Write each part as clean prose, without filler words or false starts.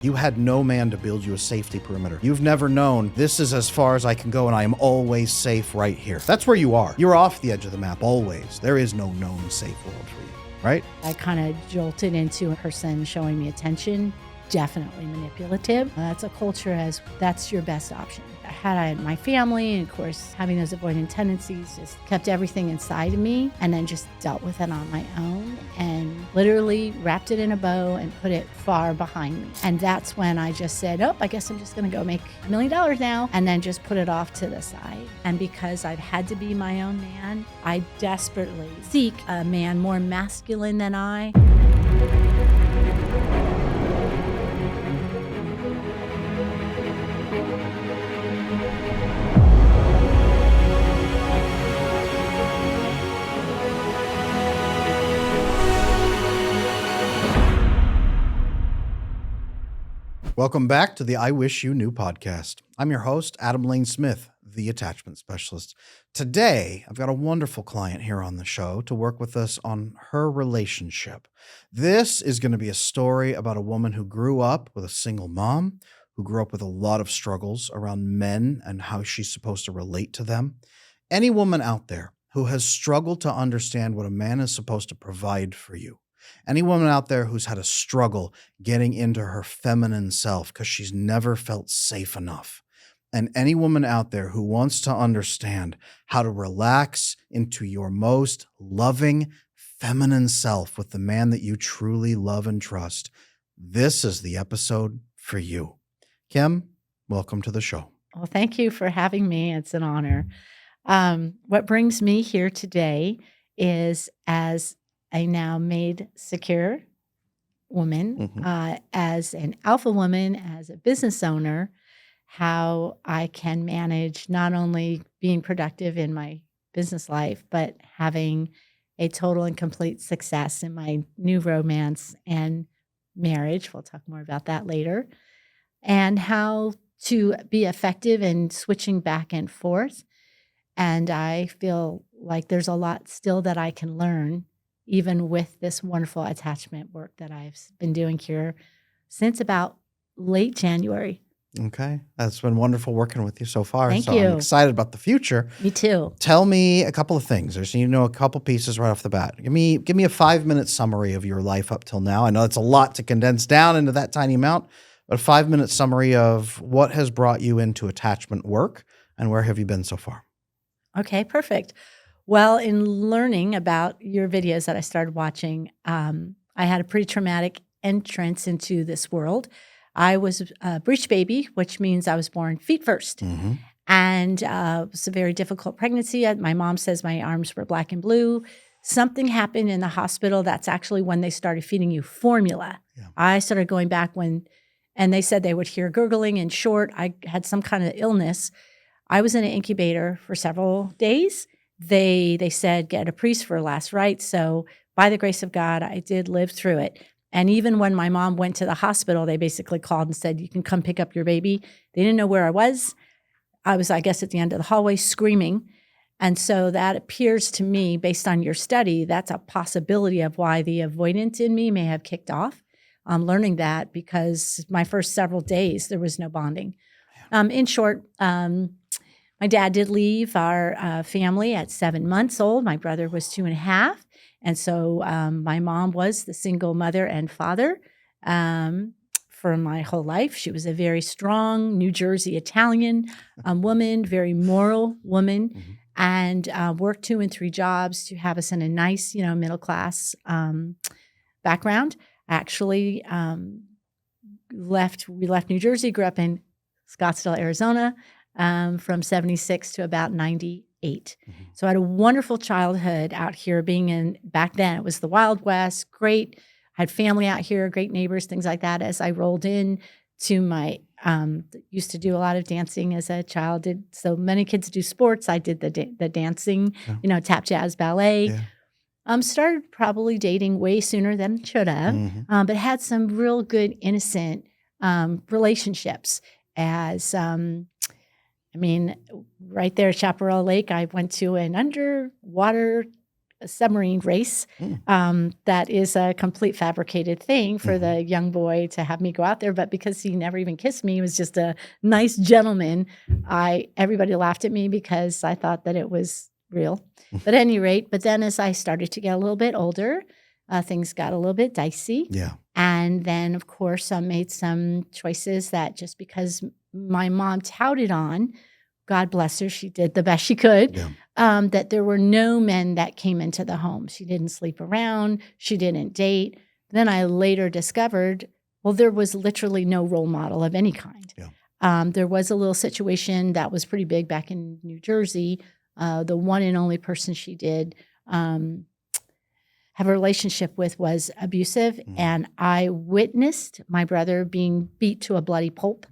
You had no man to build you a safety perimeter. You've never known, this is as far as I can go and I am always safe right here. That's where you are. You're off the edge of the map always. There is no known safe world for you, right? I kind of jolted into a person showing me attention. Definitely manipulative. That's a culture as that's your best option. Had I my family, and of course, having those avoidant tendencies just kept everything inside of me, and then just dealt with it on my own and literally wrapped it in a bow and put it far behind me. And that's when I just said, I guess I'm just going to go make $1 million now, and then just put it off to the side. And because I've had to be my own man, I desperately seek a man more masculine than I. Welcome back to the I Wish You Knew podcast. I'm your host, Adam Lane Smith, the attachment specialist. Today, I've got a wonderful client here on the show to work with us on her relationship. This is going to be a story about a woman who grew up with a single mom, who grew up with a lot of struggles around men and how she's supposed to relate to them. Any woman out there who has struggled to understand what a man is supposed to provide for you. Any woman out there who's had a struggle getting into her feminine self because she's never felt safe enough. And any woman out there who wants to understand how to relax into your most loving feminine self with the man that you truly love and trust. This is the episode for you. Kim, welcome to the show. Well, thank you for having me. It's an honor. What brings me here today is as a now made secure woman, as an alpha woman, as a business owner, how I can manage not only being productive in my business life, but having a total and complete success in my new romance and marriage. We'll talk more about that later. And how to be effective in switching back and forth. And I feel like there's a lot still that I can learn even with this wonderful attachment work that I've been doing here since about late January. Okay. That's been wonderful working with you so far. Thank so you. I'm excited about the future. Me too. Tell me a couple of things. There's, a couple pieces right off the bat. Give me a 5-minute summary of your life up till now. I know it's a lot to condense down into that tiny amount, but a 5-minute summary of what has brought you into attachment work and where have you been so far? Okay, perfect. Well, in learning about your videos that I started watching, I had a pretty traumatic entrance into this world. I was a breech baby, which means I was born feet first. And it was a very difficult pregnancy. My mom says my arms were black and blue. Something happened in the hospital. That's actually when they started feeding you formula. Yeah. I started going back and they said they would hear gurgling. In short, I had some kind of illness. I was in an incubator for several days. They said, get a priest for last rites. So by the grace of God, I did live through it. And even when my mom went to the hospital, they basically called and said, you can come pick up your baby. They didn't know where I was. I was, I guess, at the end of the hallway screaming. And so that appears to me, based on your study, that's a possibility of why the avoidant in me may have kicked off. I'm learning that because my first several days, there was no bonding. In short, my dad did leave our family at 7 months old. My brother was 2.5. And so my mom was the single mother and father for my whole life. She was a very strong New Jersey Italian woman, very moral woman, and worked 2 and 3 jobs to have us in a nice, middle class background. Actually, we left New Jersey, grew up in Scottsdale, Arizona, from 76 to about 98. So I had a wonderful childhood out here back then it was the Wild West, great. I had family out here, great neighbors, things like that. As I rolled in to my, used to do a lot of dancing as a child. So many kids do sports. I did the dancing, tap, jazz, ballet. Yeah. Started probably dating way sooner than should have, but had some real good, innocent relationships as, right there at Chaparral Lake, I went to an underwater submarine race. That is a complete fabricated thing for the young boy to have me go out there. But because he never even kissed me, he was just a nice gentleman. Everybody laughed at me because I thought that it was real. But at any rate, but then as I started to get a little bit older, things got a little bit dicey. Yeah. And then, of course, I made some choices that just because my mom touted on, God bless her, she did the best she could, that there were no men that came into the home. She didn't sleep around. She didn't date. Then I later discovered, well, there was literally no role model of any kind. Yeah. There was a little situation that was pretty big back in New Jersey. The one and only person she did have a relationship with was abusive, and I witnessed my brother being beat to a bloody pulp.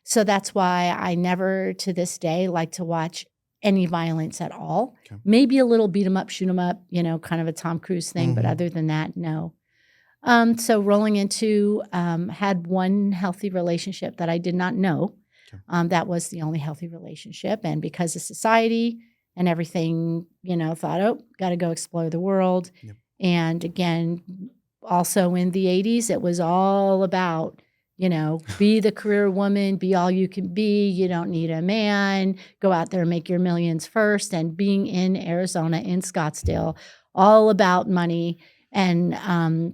So that's why I never, to this day, like to watch any violence at all. Okay. Maybe a little beat 'em up, shoot 'em up, kind of a Tom Cruise thing. But other than that, no. So rolling into, had one healthy relationship that I did not know. Okay. That was the only healthy relationship. And because of society and everything, thought, oh, got to go explore the world. Yep. And again, also in the 80s, it was all about, be the career woman, be all you can be. You don't need a man. Go out there and make your millions first. And being in Arizona, in Scottsdale, all about money and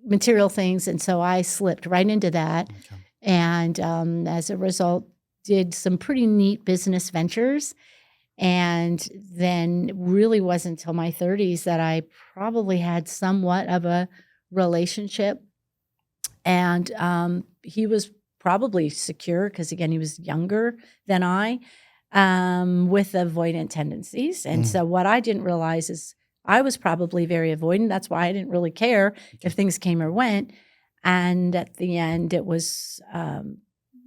material things. And so I slipped right into that. Okay. And as a result, did some pretty neat business ventures. And then really wasn't until my 30s that I probably had somewhat of a relationship. And he was probably secure because, again, he was younger than I, with avoidant tendencies. And so what I didn't realize is I was probably very avoidant. That's why I didn't really care if things came or went. And at the end, it was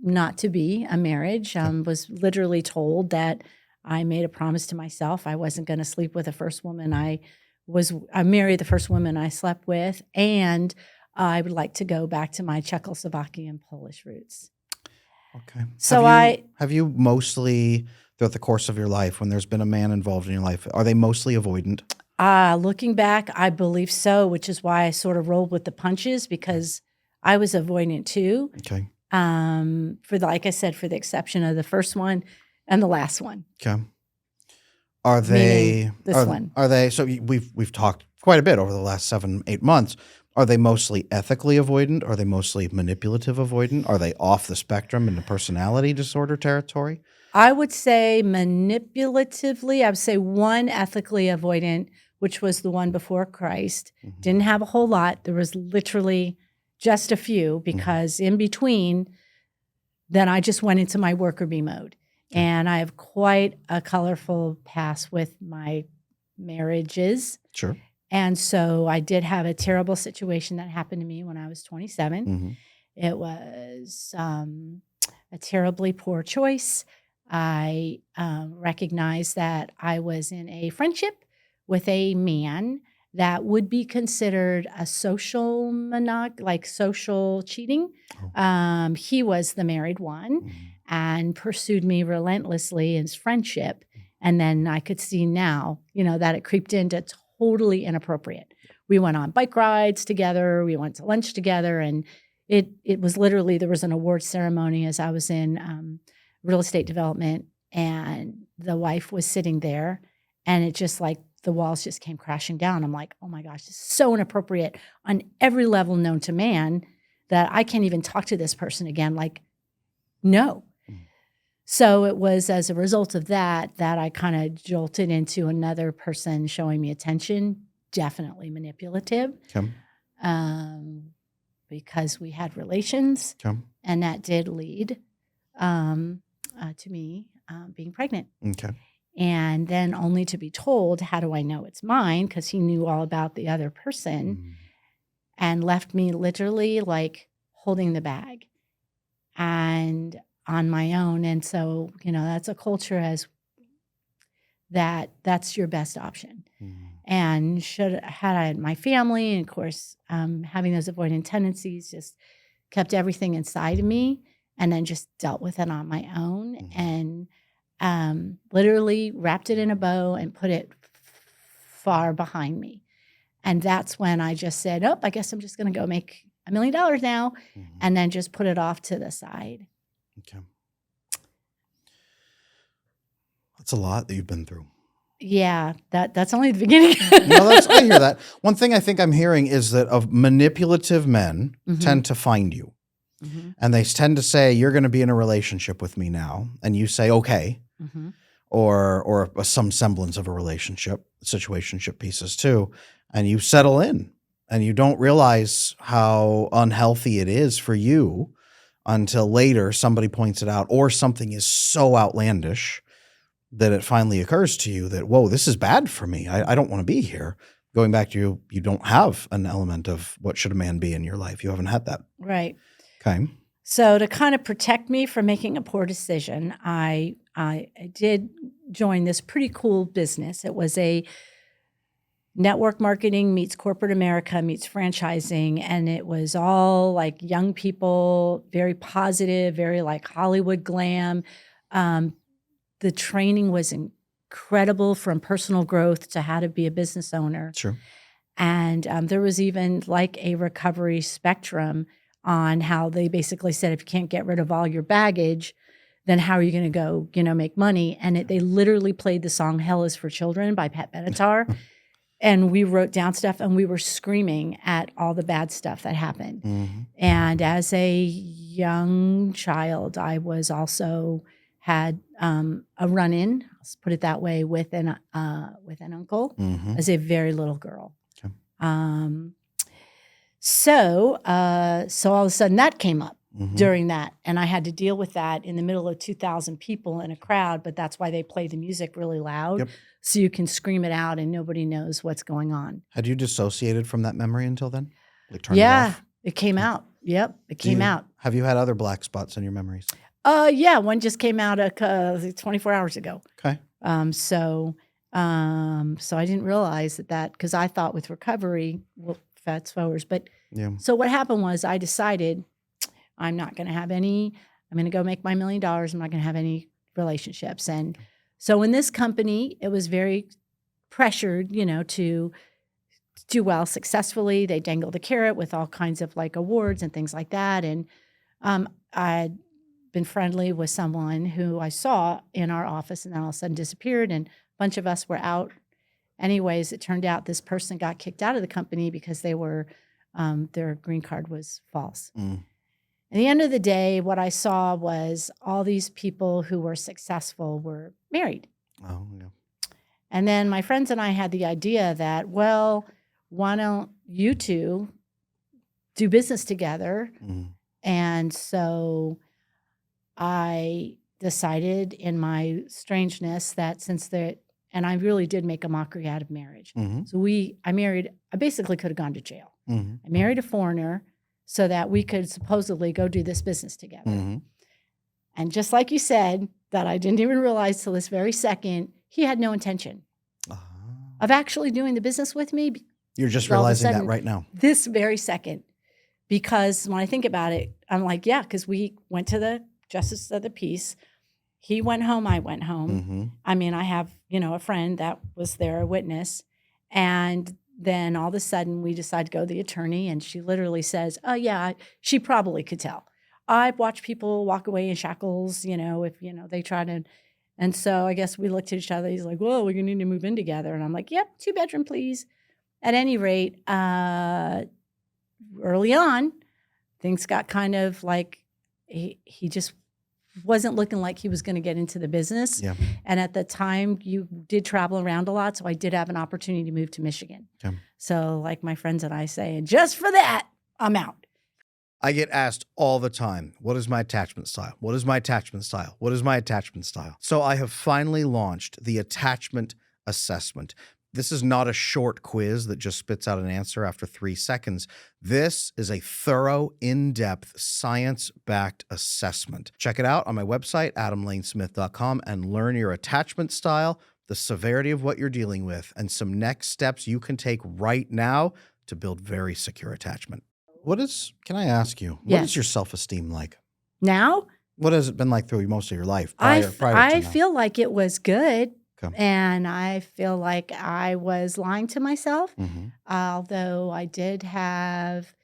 not to be a marriage. Was literally told that I made a promise to myself I wasn't going to sleep with the first woman I married the first woman I slept with, and I would like to go back to my Czechoslovakian Polish roots. Okay. So have you mostly throughout the course of your life, when there's been a man involved in your life, are they mostly avoidant? Looking back, I believe so, which is why I sort of rolled with the punches because I was avoidant too. Okay. Like I said, for the exception of the first one and the last one. Okay. Are they one? Are they? So we've talked quite a bit over the last 7-8 months. Are they mostly ethically avoidant? Are they mostly manipulative avoidant? Are they off the spectrum into personality disorder territory? I would say manipulatively. I would say one ethically avoidant, which was the one before Christ. Didn't have a whole lot. There was literally just a few because in between, then I just went into my worker bee mode. And I have quite a colorful past with my marriages. Sure. And so I did have a terrible situation that happened to me when I was 27. It was a terribly poor choice. I recognized that I was in a friendship with a man that would be considered a social social cheating. He was the married one and pursued me relentlessly in friendship. And then I could see now, that it creeped into totally inappropriate. We went on bike rides together. We went to lunch together. And it was literally, there was an award ceremony as I was in real estate development. And the wife was sitting there. And it just the walls just came crashing down. I'm like, oh my gosh, this is so inappropriate on every level known to man that I can't even talk to this person again. No. So it was as a result of that I kind of jolted into another person showing me attention, definitely manipulative, because we had relations, and that did lead to me being pregnant. Okay. And then only to be told, how do I know it's mine? Because he knew all about the other person and left me literally holding the bag and on my own. And so, that's a culture as that's your best option. And had I had my family, and of course, having those avoidant tendencies just kept everything inside of me and then just dealt with it on my own and literally wrapped it in a bow and put it far behind me. And that's when I just said, I guess I'm just going to go make $1 million now, and then just put it off to the side. Okay. That's a lot that you've been through. Yeah, that's only the beginning. No, I hear that. One thing I think I'm hearing is that of manipulative men tend to find you. And they tend to say, you're going to be in a relationship with me now. And you say, okay. Or some semblance of a relationship, situationship pieces too. And you settle in. And you don't realize how unhealthy it is for you until later somebody points it out, or something is so outlandish that it finally occurs to you that, whoa, this is bad for me. I don't want to be here. Going back to you don't have an element of what should a man be in your life. You haven't had that. Right. Okay. So to kind of protect me from making a poor decision, I did join this pretty cool business. It was a network marketing meets corporate America meets franchising. And it was all like young people, very positive, very like Hollywood glam. The training was incredible, from personal growth to how to be a business owner. Sure. And there was even like a recovery spectrum on how they basically said, if you can't get rid of all your baggage, then how are you going to go, make money? And they literally played the song Hell is for Children by Pat Benatar. And we wrote down stuff, and we were screaming at all the bad stuff that happened. And as a young child, I was also had a run-in, let's put it that way, with an uncle as a very little girl. Okay. So all of a sudden that came up during that, and I had to deal with that in the middle of 2,000 people in a crowd. But that's why they play the music really loud, so you can scream it out and nobody knows what's going on. Had you dissociated from that mememory until then? Like turned it off? It came out. Yep, it came out. Have you had other black spots in your memories? Yeah, one just came out 24 hours ago. Okay. So I didn't realize that because I thought with recovery, well, fast forwards. But so what happened was I decided I'm not going to have any. I'm going to go make my $1 million. I'm not going to have any relationships. And so in this company, it was very pressured, to do well successfully. They dangle the carrot with all kinds of like awards and things like that. And I'd been friendly with someone who I saw in our office, and then all of a sudden disappeared, and a bunch of us were out. Anyways, it turned out this person got kicked out of the company because they were their green card was false. At the end of the day, what I saw was all these people who were successful were married. Oh, yeah. And then my friends and I had the idea that, well, why don't you two do business together? And so I decided in my strangeness that and I really did make a mockery out of marriage. So I basically could have gone to jail. I married a foreigner so that we could supposedly go do this business together. And just like you said, that I didn't even realize till this very second, he had no intention of actually doing the business with me. You're just realizing that right now. This very second. Because when I think about it, I'm like, yeah, because we went to the Justice of the Peace. He went home, I went home. I mean, I have, a friend that was there, a witness. And then all of a sudden we decide to go to the attorney, and she literally says, oh, yeah, she probably could tell. I've watched people walk away in shackles, if, they try to. And so I guess we looked at each other. He's like, well, we're going to need to move in together. And I'm like, yep, 2-bedroom, please. At any rate, early on, things got kind of like he just wasn't looking like he was going to get into the business. Yeah. And at the time, you did travel around a lot, so I did have an opportunity to move to Michigan. Okay. So like my friends and I say, and just for that, I'm out. I get asked all the time, what is my attachment style? What is my attachment style? What is my attachment style? So I have finally launched the attachment assessment. This is not a short quiz that just spits out an answer after 3 seconds. This is a thorough, in-depth, science-backed assessment. Check it out on my website, adamlanesmith.com, and learn your attachment style, the severity of what you're dealing with, and some next steps you can take right now to build very secure attachment. Can I ask you, what is your self-esteem like? Now? What has it been like through most of your life? I prior to now? feel like it was good. Okay. And I feel like I was lying to myself, Mm-hmm. although I did have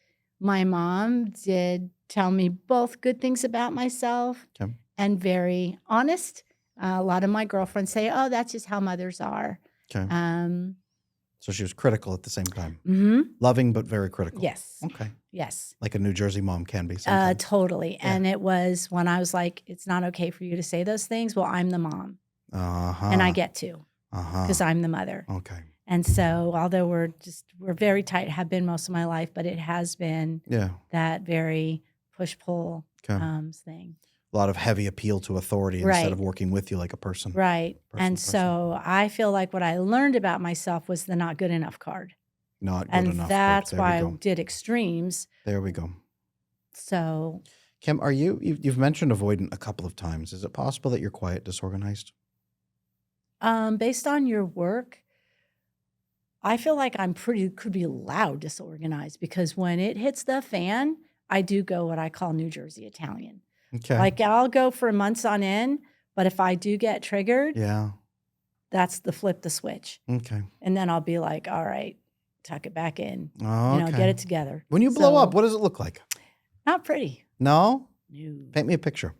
my mom did tell me both good things about myself Okay. and very honest. A lot of my girlfriends say, "Oh, that's just how mothers are." Okay. Um, So she was critical at the same time. mhm. Loving, but very critical. Yes. Okay. Yes. Like a New Jersey mom can be sometimes. Totally. Yeah. And it was when I was like, "It's not okay for you to say those things." Well, I'm the mom, Uh-huh. and I get to Uh-huh. because I'm the mother. Okay. And so, although we're very tight, have been most of my life, but it has been Yeah. that very push-pull Okay. thing. A lot of heavy appeal to authority instead of working with you like a person. Right. Person And to person. so I feel like what I learned about myself was the not good enough card. Not good And enough. that's There why I we go. did extremes. There we go. So, Kim, are you've mentioned avoidant a couple of times. Is it possible that you're quiet, disorganized? based on your work, I feel like could be loud disorganized because when it hits the fan, I do go what I call New Jersey Italian. Okay. Like I'll go for months on end, but if I do get triggered, Yeah. that's the flip the switch. Okay. And then I'll be like, all right, tuck it back in, Okay. get it together. When you blow up, So, what does it look like? not pretty. No? No. Paint me a picture.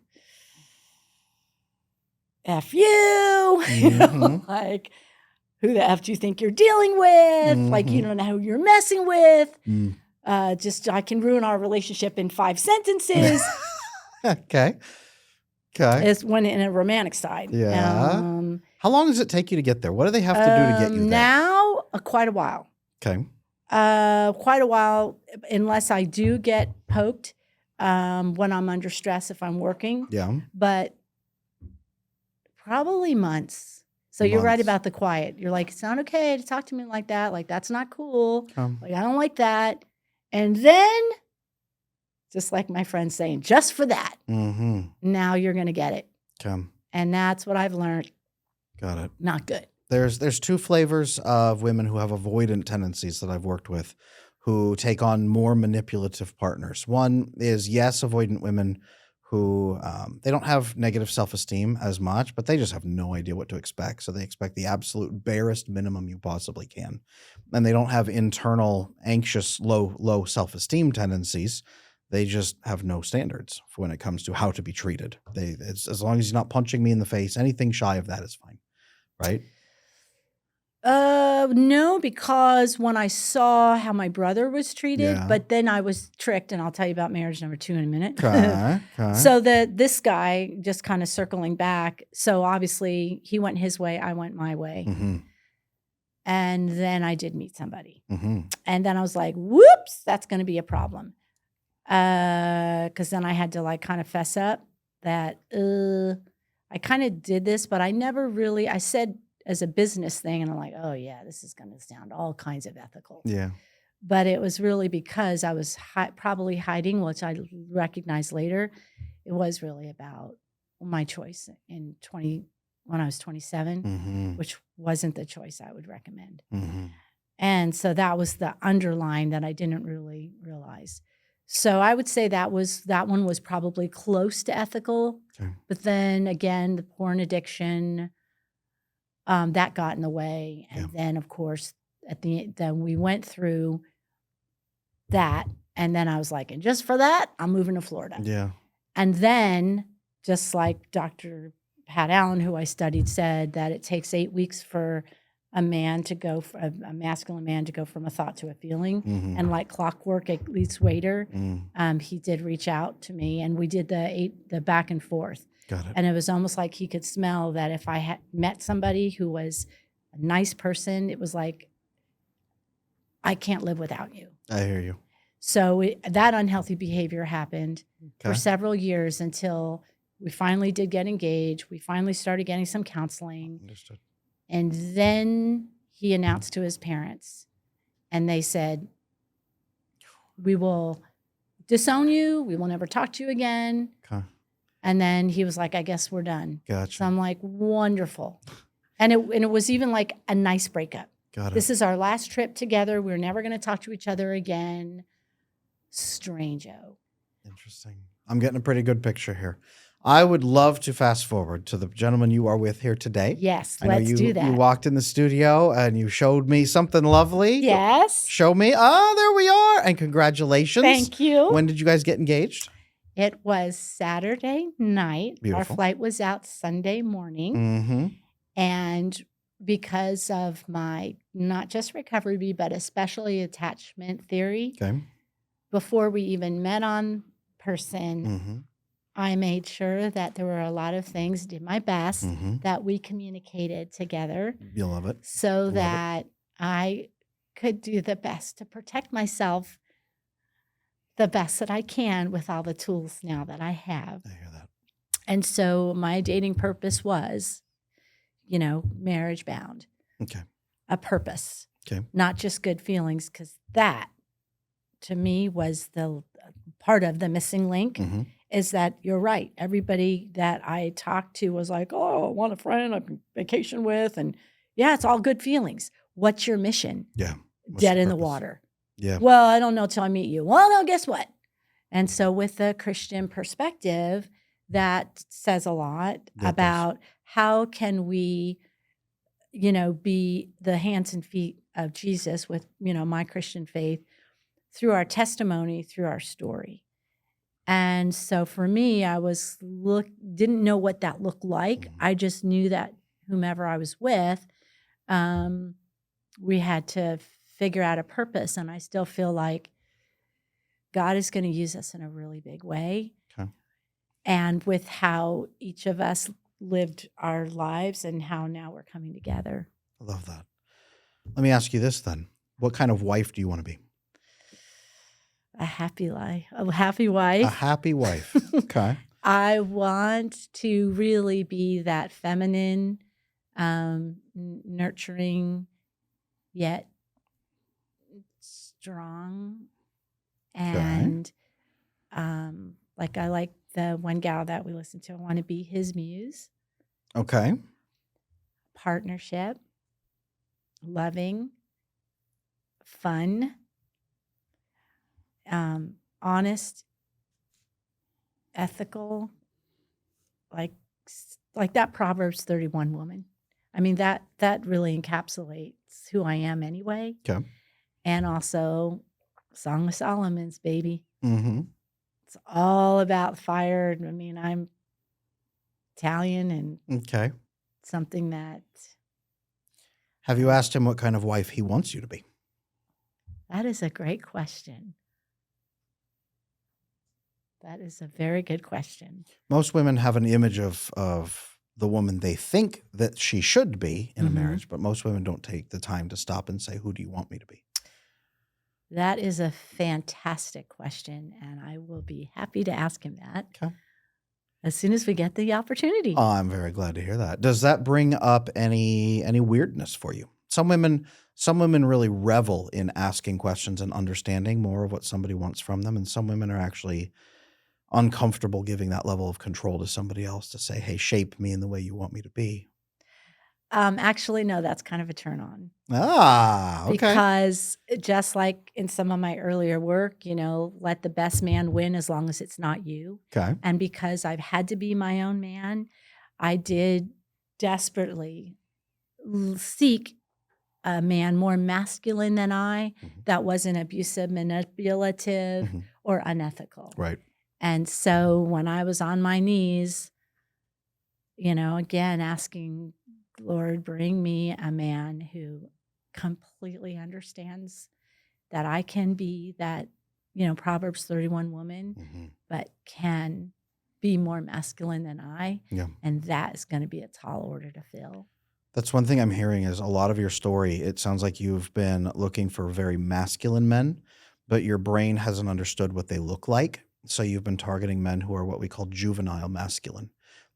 F you. You know, Mhm. like, who the F do you think you're dealing with? Like, you Mhm. don't know who you're messing with. Mm. I can ruin our relationship in 5 sentences. Okay. Okay. It's when in a romantic side. Yeah. How long does it take you to get there? What do they have to do to get you there? Now, quite a while. Okay. Quite a while, unless I do get poked when I'm under stress if I'm working. Yeah. But probably months. So you're right Months. about the quiet. You're like, it's not okay to talk to me like that. Like, that's not cool. Like, I don't like that. And then, just like my friend's saying, just for that, Mm-hmm. now you're going to get it. Okay. And that's what I've learned. Got it. Not good. There's two flavors of women who have avoidant tendencies that I've worked with who take on more manipulative partners. One is, yes, avoidant women who they don't have negative self-esteem as much, but they just have no idea what to expect. So they expect the absolute barest minimum you possibly can. And they don't have internal, anxious, low self-esteem tendencies. They just have no standards for when it comes to how to be treated. It's as long as you're not punching me in the face, anything shy of that is fine. Right? No, because when I saw how my brother was treated, Yeah. but then I was tricked, and I'll tell you about marriage number 2 in a minute. Okay. So this guy, just kind of circling back, so obviously he went his way, I went my way. Mm-hmm. And then I did meet somebody. Mm-hmm. And then I was like, whoops, that's going to be a problem. Because then I had to like kind of fess up that I kind of did this, but I never really, I said as a business thing, and I'm like, oh yeah, this is going to sound all kinds of ethical. Yeah. But it was really because I was probably hiding, which I recognized later. It was really about my choice when I was 27, Mm-hmm. which wasn't the choice I would recommend. Mm-hmm. And so that was the underline that I didn't really realize. So I would say that one was probably close to ethical. Okay. But then again, the porn addiction, that got in the way. And then, of course, then we went through that. And then I was like, and just for that, I'm moving to Florida. Yeah. And then, just like Dr. Pat Allen, who I studied, said that it takes 8 weeks for a masculine man to go from a thought to a feeling. Mm-hmm. And like clockwork, it leads later. Mm. He did reach out to me, and we did the back and forth. Got it. And it was almost like he could smell that if I had met somebody who was a nice person, it was like, I can't live without you. I hear you. So that unhealthy behavior happened for Okay. several years until we finally did get engaged. We finally started getting some counseling. Understood. And then he announced to his parents, and they said, we will disown you. We will never talk to you again. Okay. And then he was like, I guess we're done. Gotcha. So I'm like, wonderful. And it was even like a nice breakup. Got it. This is our last trip together. We're never going to talk to each other again. Strange-o. Interesting. I'm getting a pretty good picture here. I would love to fast forward to the gentleman you are with here today. Yes, I know let's do you that. walked in the studio and you showed me something lovely. Yes. Show me. Oh, there we are. And congratulations. Thank you. When did you guys get engaged? It was Saturday night. Beautiful. Our flight was out Sunday morning. Mm-hmm. And because of my not just recovery, but especially attachment theory, Okay. before we even met on person, Mm-hmm. I made sure that there were a lot of things, did my best, Mm-hmm. that we communicated together You'll love it. so Love it. that I could do the best to protect myself the best that I can with all the tools now that I have. I hear that. And so my dating purpose was, marriage bound, Okay. a purpose, Okay. not just good feelings, because that to me was the part of the missing link. Mm-hmm. Is that you're right. Everybody that I talked to was like, oh, I want a friend I can vacation with. And yeah, it's all good feelings. What's your mission? Yeah. What's Dead the in the purpose? water. Yeah. Well, I don't know till I meet you. Well, no, guess what? And so with the Christian perspective, that says a lot That about how can we, be the hands and feet of Jesus with, my Christian faith through our testimony, through our story. And so for me, I didn't know what that looked like. Mhm. I just knew that whomever I was with, we had to figure out a purpose. And I still feel like God is going to use us in a really big way. Okay. And with how each of us lived our lives and how now we're coming together. I love that. Let me ask you this then. What kind of wife do you want to be? A happy life, a happy wife. A happy wife. Okay. I want to really be that feminine, nurturing, yet strong. And like I like the one gal that we listened to. I want to be his muse. Okay. Partnership, loving, fun, honest, ethical, like that Proverbs 31 woman. I mean, that really encapsulates who I am anyway. Okay. And also Song of Solomon's, baby. Mm-hmm. It's all about fire. I mean, I'm Italian and Okay. something that... Have you asked him what kind of wife he wants you to be? That is a great question. That is a very good question. Most women have an image of the woman they think that she should be in a marriage, but most women don't take the time to stop and say, who do you want me to be? That is a fantastic question, and I will be happy to ask him that as soon as we get the opportunity. Oh, I'm very glad to hear that. Does that bring up any weirdness for you? Some women really revel in asking questions and understanding more of what somebody wants from them, and some women are actually uncomfortable giving that level of control to somebody else to say, hey, shape me in the way you want me to be. Actually, no, that's kind of a turn on. Ah, okay. Because just like in some of my earlier work, let the best man win as long as it's not you. Okay. And because I've had to be my own man, I did desperately seek a man more masculine than I, that wasn't abusive, manipulative, or unethical. Right. And so when I was on my knees, again, asking, Lord, bring me a man who completely understands that I can be that, Proverbs 31 woman, but can be more masculine than I. Yeah. And that is going to be a tall order to fill. That's one thing I'm hearing is a lot of your story. It sounds like you've been looking for very masculine men, but your brain hasn't understood what they look like. So you've been targeting men who are what we call juvenile masculine.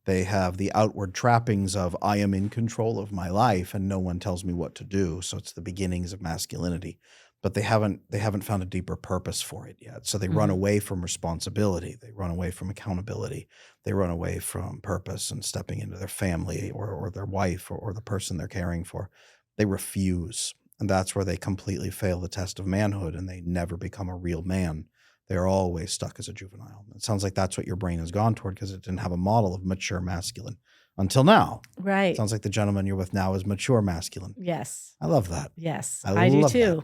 They have the outward trappings of I am in control of my life and no one tells me what to do. So it's the beginnings of masculinity, but they haven't found a deeper purpose for it yet. So they run away from responsibility. They run away from accountability. They run away from purpose and stepping into their family or their wife or the person they're caring for. They refuse. And that's where they completely fail the test of manhood and they never become a real man. They're always stuck as a juvenile. It sounds like that's what your brain has gone toward because it didn't have a model of mature masculine until now. Right. Sounds like the gentleman you're with now is mature masculine. Yes. I love that. Yes. I do love too. that.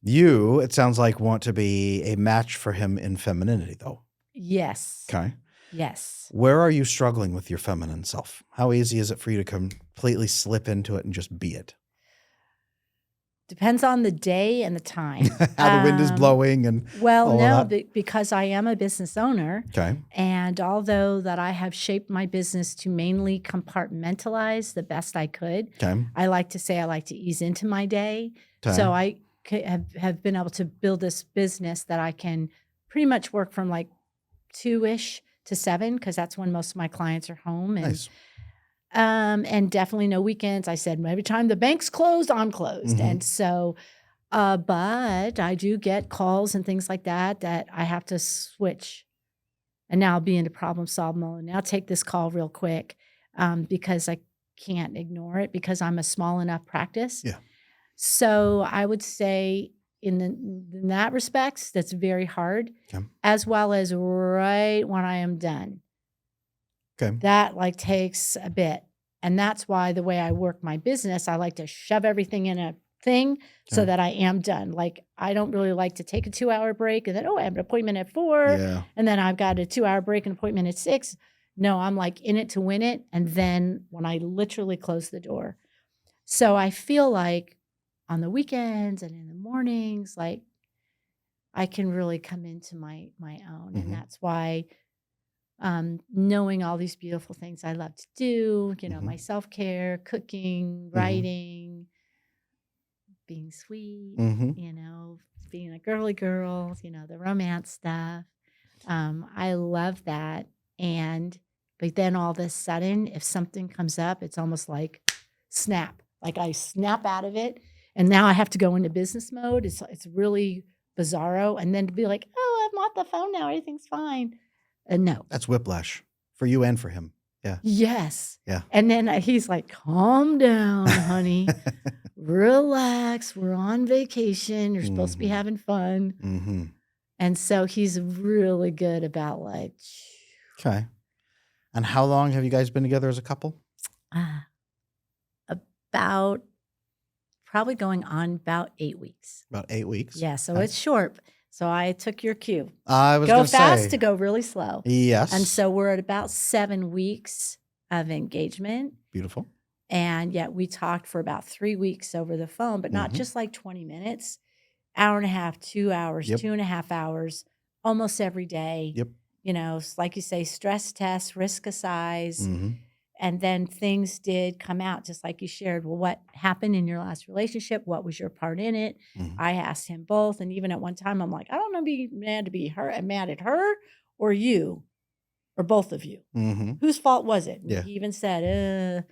You, it sounds like, want to be a match for him in femininity, though. Yes. Okay. Yes. Where are you struggling with your feminine self? How easy is it for you to completely slip into it and just be it? Depends on the day and the time. How the wind is blowing and well, all no, of that? because I am a business owner. Okay. And although that I have shaped my business to mainly compartmentalize the best I could, Okay. I like to say I like to ease into my day. Okay. So I have been able to build this business that I can pretty much work from like 2-ish to 7 because that's when most of my clients are home. And Nice. and definitely no weekends. I said every time the bank's closed, I'm closed. Mhm. And so, but I do get calls and things like that I have to switch. And now I'll be into problem solve mode. Now take this call real quick because I can't ignore it because I'm a small enough practice. Yeah. So I would say in that respects, that's very hard, Okay. as well as right when I am done. Okay. That like takes a bit. And that's why the way I work my business, I like to shove everything in a thing so Okay. that I am done. Like I don't really like to take a 2-hour break and then, I have an appointment at 4 Yeah. and then I've got a 2-hour break and appointment at 6. No, I'm like in it to win it. And then when I literally close the door. So I feel like on the weekends and in the mornings, like I can really come into my own. Mhm. And that's why knowing all these beautiful things I love to do, Mhm. my self-care, cooking, Mhm. writing, being sweet, Mhm. Being a girly girl, the romance stuff. I love that. But then all of a sudden, if something comes up, it's almost like snap. Like I snap out of it. And now I have to go into business mode. It's really bizarro. And then to be like, oh, I'm off the phone now. Everything's fine. No. That's whiplash for you and for him. Yeah. Yes. Yeah. And then he's like, calm down, honey. Relax. We're on vacation. You're supposed to be Mhm. having fun. Mm-hmm. And so he's really good about like, Okay. And how long have you guys been together as a couple? about probably going on about 8 weeks. About 8 weeks. Yeah. So Okay. it's short. So I took your cue. I was Go going to fast say. to go really slow. Yes. And so we're at about 7 weeks of engagement. Beautiful. And yet we talked for about 3 weeks over the phone, but not Mhm. just like 20 minutes, hour and a half, 2 hours, Yep. 2.5 hours, almost every day. Yep. Like you say, stress tests, risk asides. Mm-hmm. And then things did come out, just like you shared. Well, what happened in your last relationship? What was your part in it? Mhm. I asked him both. And even at one time, I'm like, I don't know, be mad at her or you or both of you. Mm-hmm. Whose fault was it? And Yeah. he even said,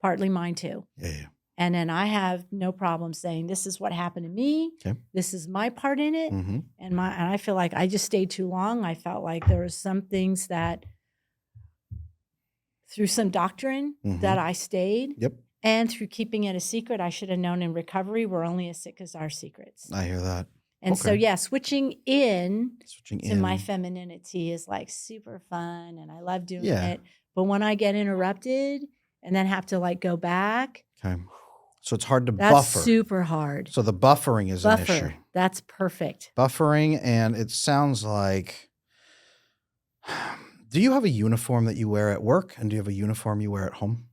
partly mine too. Yeah. And then I have no problem saying, this is what happened to me. Okay. This is my part in it. Mm-hmm. And I feel like I just stayed too long. I felt like there were some things that through some doctrine Mhm. that I stayed. Yep. And through keeping it a secret, I should have known in recovery, we're only as sick as our secrets. I hear that. And so, Okay. yeah, switching Switching to in. my femininity is like super fun and I love doing Yeah. it. But when I get interrupted and then have to like go back, Okay. So it's hard to that's buffer. super hard. So the buffering is an issue. Buffer, that's perfect. Buffering, and it sounds like. Do you have a uniform that you wear at work, and do you have a uniform you wear at home?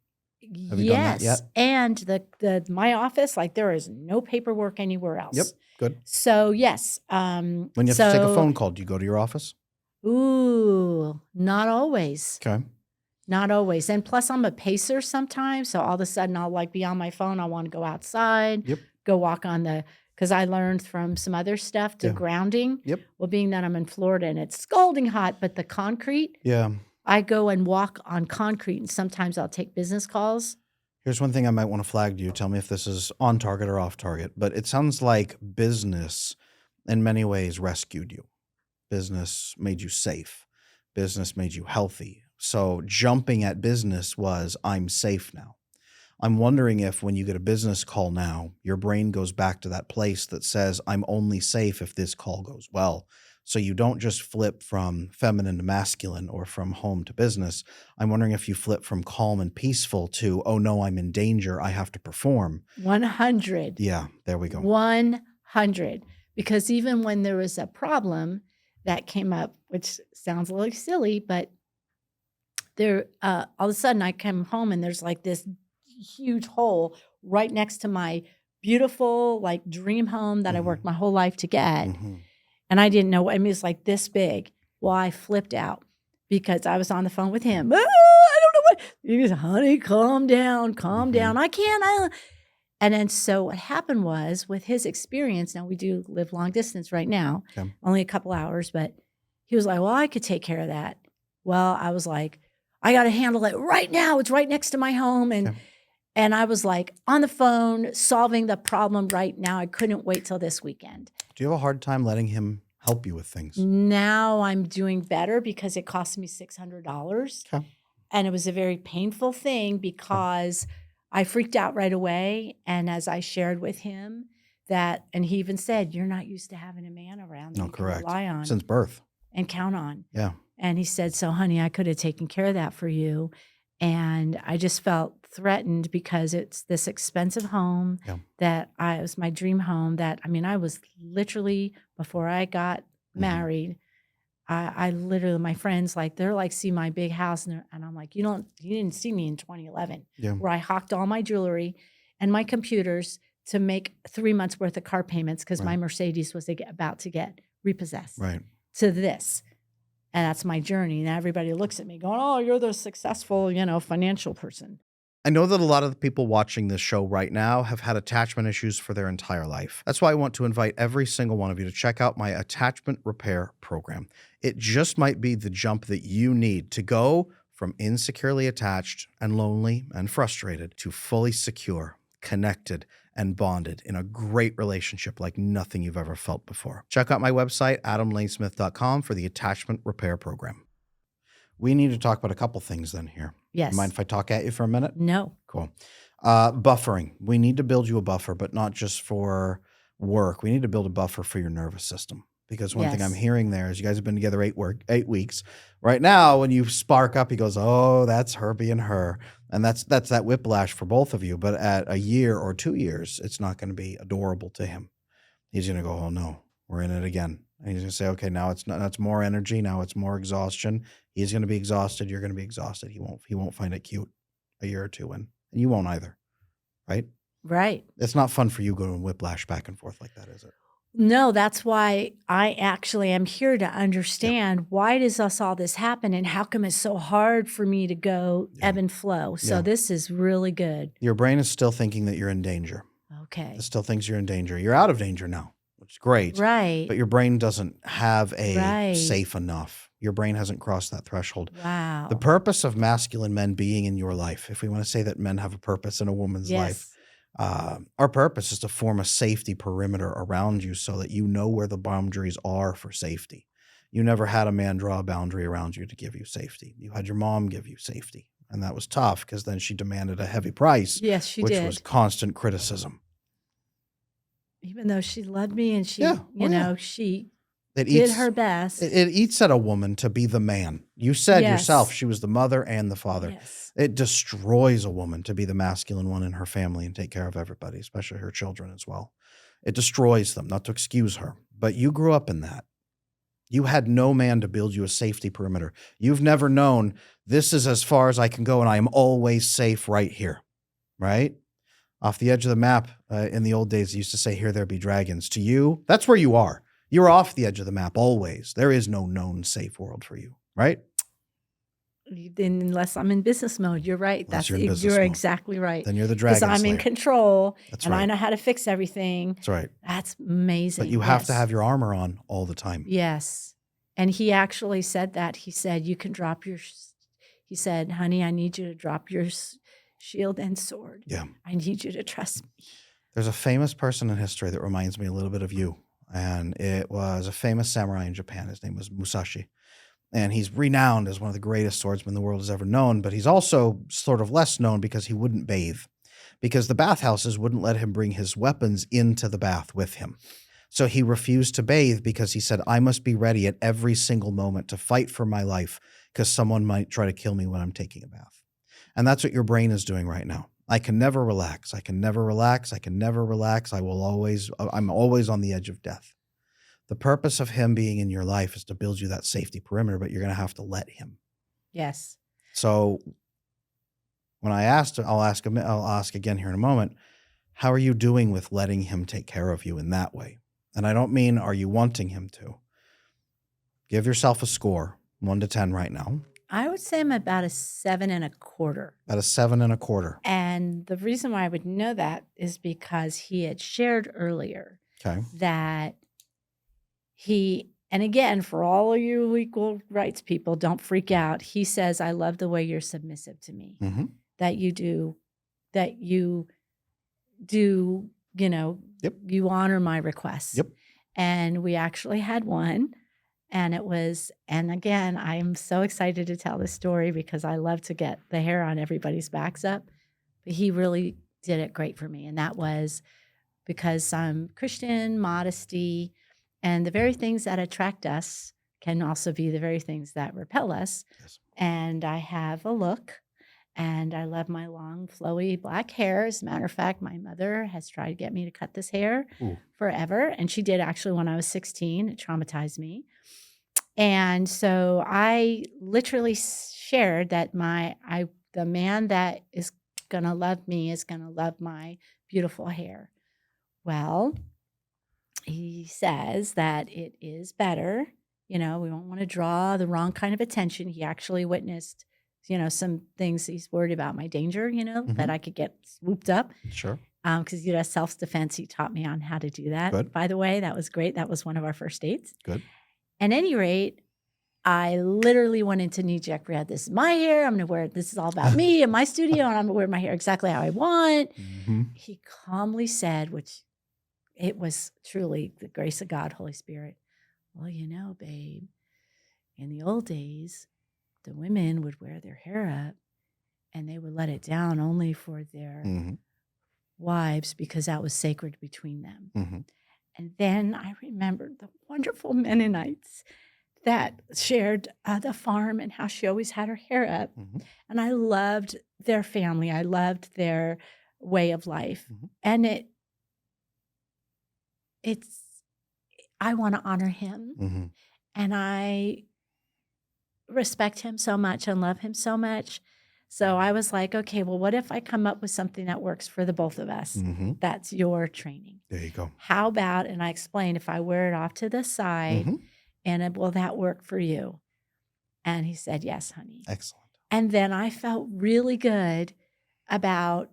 Have you done that yet? Yes. And my office, like there is no paperwork anywhere else. Yep. Good. So yes. When you have to take a phone call, do you go to your office? Ooh, not always. Okay. Not always. And plus I'm a pacer sometimes. So all of a sudden I'll like be on my phone. I want to go outside, Yep. go walk because I learned from some other stuff to Yeah. grounding. Yep. Well, being that I'm in Florida and it's scalding hot, but the concrete, Yeah. I go and walk on concrete and sometimes I'll take business calls. Here's one thing I might want to flag to you. Tell me if this is on target or off target, but it sounds like business in many ways rescued you. Business made you safe. Business made you healthy. So jumping at business was, I'm safe now. I'm wondering if when you get a business call now, your brain goes back to that place that says, I'm only safe if this call goes well. So you don't just flip from feminine to masculine or from home to business. I'm wondering if you flip from calm and peaceful to, oh no, I'm in danger, I have to perform. 100. Yeah, there we go. 100. Because even when there was a problem that came up, which sounds a little silly, but there, all of a sudden I come home and there's like this huge hole right next to my beautiful like dream home that I worked my whole life to get. And I didn't know, I mean, it's like this big. Well, I flipped out because I was on the phone with him. I don't know what. He goes, honey, calm down, calm down. I can't. And then so what happened was with his experience, now we do live long distance right now, only a couple hours, but he was like, well, I could take care of that. Well, I was like, I got to handle it right now. It's right next to my home. And I was like on the phone solving the problem right now. I couldn't wait till this weekend. Do you have a hard time letting him help you with things? Now I'm doing better because it cost me $600. And it was a very painful thing because I freaked out right away. And as I shared with him that, and he even said, you're not used to having a man around that you can rely on. Since birth. And count on. Yeah. And he said, so honey, I could have taken care of that for you. And I just felt threatened because it's this expensive home that it was my dream home that, I mean, I was literally, before I got married, I literally, my friends, like, they're like, see my big house. And I'm like, you didn't see me in 2011, where I hawked all my jewelry and my computers to make 3 months worth of car payments because my Mercedes was about to get repossessed to this. And that's my journey. And everybody looks at me going, oh, you're the successful, financial person. I know that a lot of the people watching this show right now have had attachment issues for their entire life. That's why I want to invite every single one of you to check out my attachment repair program. It just might be the jump that you need to go from insecurely attached and lonely and frustrated to fully secure, connected, and bonded in a great relationship like nothing you've ever felt before. Check out my website, adamlanesmith.com, for the attachment repair program. We need to talk about a couple things then here. Yes. You mind if I talk at you for a minute? No. Cool. Buffering. We need to build you a buffer, but not just for work. We need to build a buffer for your nervous system. Because one thing I'm hearing there is you guys have been together 8 weeks. Right now, when you spark up, he goes, oh, that's her being her. And that's that whiplash for both of you. But at a year or 2 years, it's not going to be adorable to him. He's going to go, oh, no, we're in it again. And he's going to say, okay, now that's more energy. Now it's more exhaustion. He's going to be exhausted. You're going to be exhausted. He won't find it cute a year or two in. And you won't either. Right? Right. It's not fun for you going whiplash back and forth like that, is it? No, that's why I actually am here to understand why does all this happen and how come it's so hard for me to go ebb and flow. So this is really good. Your brain is still thinking that you're in danger. Okay. It still thinks you're in danger. You're out of danger now, which is great. Right. But your brain doesn't have a safe enough. Your brain hasn't crossed that threshold. Wow. The purpose of masculine men being in your life, if we want to say that men have a purpose in a woman's life, our purpose is to form a safety perimeter around you so that you know where the boundaries are for safety. You never had a man draw a boundary around you to give you safety. You had your mom give you safety. And that was tough because then she demanded a heavy price. Yes, she which did. was constant criticism. Even though she loved me and she, she It did her best. It eats at a woman to be the man. You said yourself she was the mother and the father. Yes. It destroys a woman to be the masculine one in her family and take care of everybody, especially her children as well. It destroys them, not to excuse her. But you grew up in that. You had no man to build you a safety perimeter. You've never known this is as far as I can go and I am always safe right here, right? Off the edge of the map, in the old days, they used to say, here there be dragons. To you, that's where you are. You're off the edge of the map always. There is no known safe world for you, right? Unless I'm in business mode, you're right. You're exactly right. Then you're the dragon Because I'm in control and right. I know how to fix everything. That's right. That's amazing. But you have to have your armor on all the time. Yes. And he actually said that. He said, you can drop he said, honey, I need you to drop your shield and sword. Yeah. I need you to trust me. There's a famous person in history that reminds me a little bit of you. And it was a famous samurai in Japan. His name was Musashi. And he's renowned as one of the greatest swordsmen the world has ever known, but he's also sort of less known because he wouldn't bathe, because the bathhouses wouldn't let him bring his weapons into the bath with him. So he refused to bathe because he said, I must be ready at every single moment to fight for my life because someone might try to kill me when I'm taking a bath. And that's what your brain is doing right now. I can never relax. I can never relax. I can never relax. I'm always on the edge of death. The purpose of him being in your life is to build you that safety perimeter, but you're going to have to let him. Yes. So when I asked, I'll ask again here in a moment, how are you doing with letting him take care of you in that way? And I don't mean, are you wanting him to? Give yourself a score, 1 to 10 right now. I would say I'm about a 7.25. At a 7.25. And the reason why I would know that is because he had shared earlier Okay. that and again, for all of you equal rights people, don't freak out. He says, I love the way you're submissive to me, Mm-hmm. that you do, Yep. you honor my requests. Yep. And we actually had one. And again, I'm so excited to tell this story because I love to get the hair on everybody's backs up. But he really did it great for me. And that was because I'm Christian, modesty, and the very things that attract us can also be the very things that repel us. Yes. And I have a look, and I love my long, flowy black hair. As a matter of fact, my mother has tried to get me to cut this hair forever. And she did actually when I was 16. It traumatized me. And so I literally shared that the man that is going to love me is going to love my beautiful hair. Well, he says that it is better. We don't want to draw the wrong kind of attention. He actually witnessed, some things he's worried about my danger, that I could get swooped up. Sure. Because self-defense, he taught me on how to do that. Good. By the way, that was great. That was one of our first dates. Good. At any rate, I literally went into knee-jerk. This is my hair. I'm going to wear it. This is all about me in my studio, and I'm going to wear my hair exactly how I want. Mm-hmm. He calmly said, which it was truly the grace of God, Holy Spirit. Well, babe, in the old days, the women would wear their hair up, and they would let it down only for their wives because that was sacred between them. Mm-hmm. And then I remembered the wonderful Mennonites that shared the farm and how she always had her hair up. Mm-hmm. And I loved their family. I loved their way of life. Mm-hmm. And I want to honor him. Mm-hmm. And I respect him so much and love him so much. So I was like, okay, well, what if I come up with something that works for the both of us? Mm-hmm. That's your training. There you go. How about, and I explained, if I wear it off to the side, Mm-hmm. and will that work for you? And he said, yes, honey. Excellent. And then I felt really good about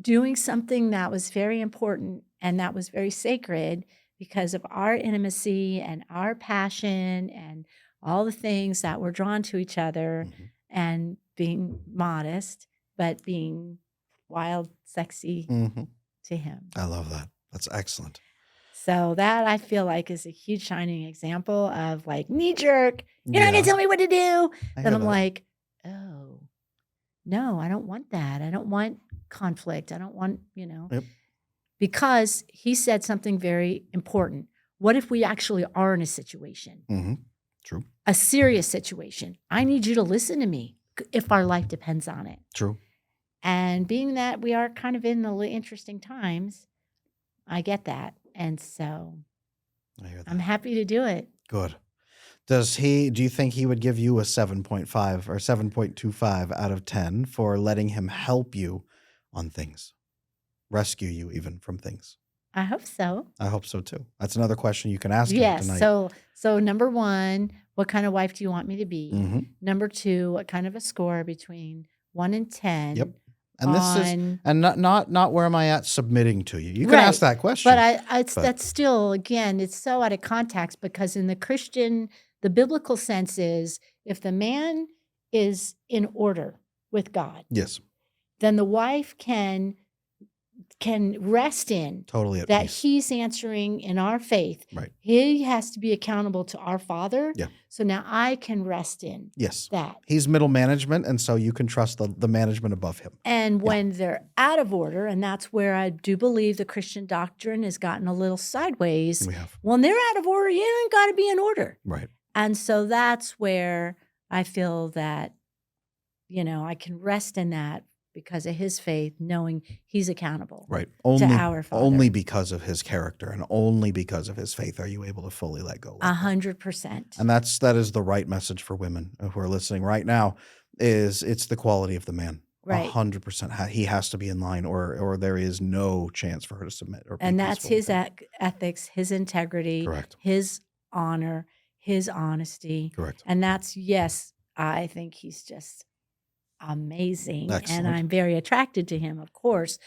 doing something that was very important and that was very sacred because of our intimacy and our passion and all the things that were drawn to each other, and being modest, but being wild, sexy to him. I love that. That's excellent. So that I feel like is a huge shining example of like knee jerk. You're not going to tell me what to do. Then I'm like, oh, no, I don't want that. I don't want conflict. I don't want, Yep. Because he said something very important. What if we actually are in a situation? Mm-hmm. True. A serious situation. I need you to listen to me if our life depends on it. True. And being that we are kind of in the interesting times, I get that. And so I hear that. I'm happy to do it. Good. Do you think he would give you a 7.5 or 7.25 out of 10 for letting him help you on things? Rescue you even from things? I hope so. I hope so too. That's another question you can ask him Yes. tonight. So number one, what kind of wife do you want me to be? Mm-hmm. Number two, what kind of a score between 1 and 10? Yep. And this is not where am I at submitting to you? You can ask that question. But that's still, again, it's so out of context because in the biblical sense is if the man is in order with God, yes, then the wife can can rest in Totally at that peace. he's answering in our faith. Right. He has to be accountable to our Father. Yeah. So now I can rest in Yes. that. He's middle management, and so you can trust the management above him. And when they're out of order, and that's where I do believe the Christian doctrine has gotten a little sideways. We have. When they're out of order, you ain't got to be in order. Right. And so that's where I feel that, I can rest in that because of his faith, knowing he's accountable. Right. To our Father. Only because of his character and only because of his faith are you able to fully let go. 100%. And that is the right message for women who are listening right now. It's the quality of the man. Right. 100%. He has to be in line, or there is no chance for her to submit. And that's his ethics, his integrity, Correct. his honor, his honesty. Correct. And that's, yes, I think he's just amazing. Excellent. And I'm very attracted to him, of course.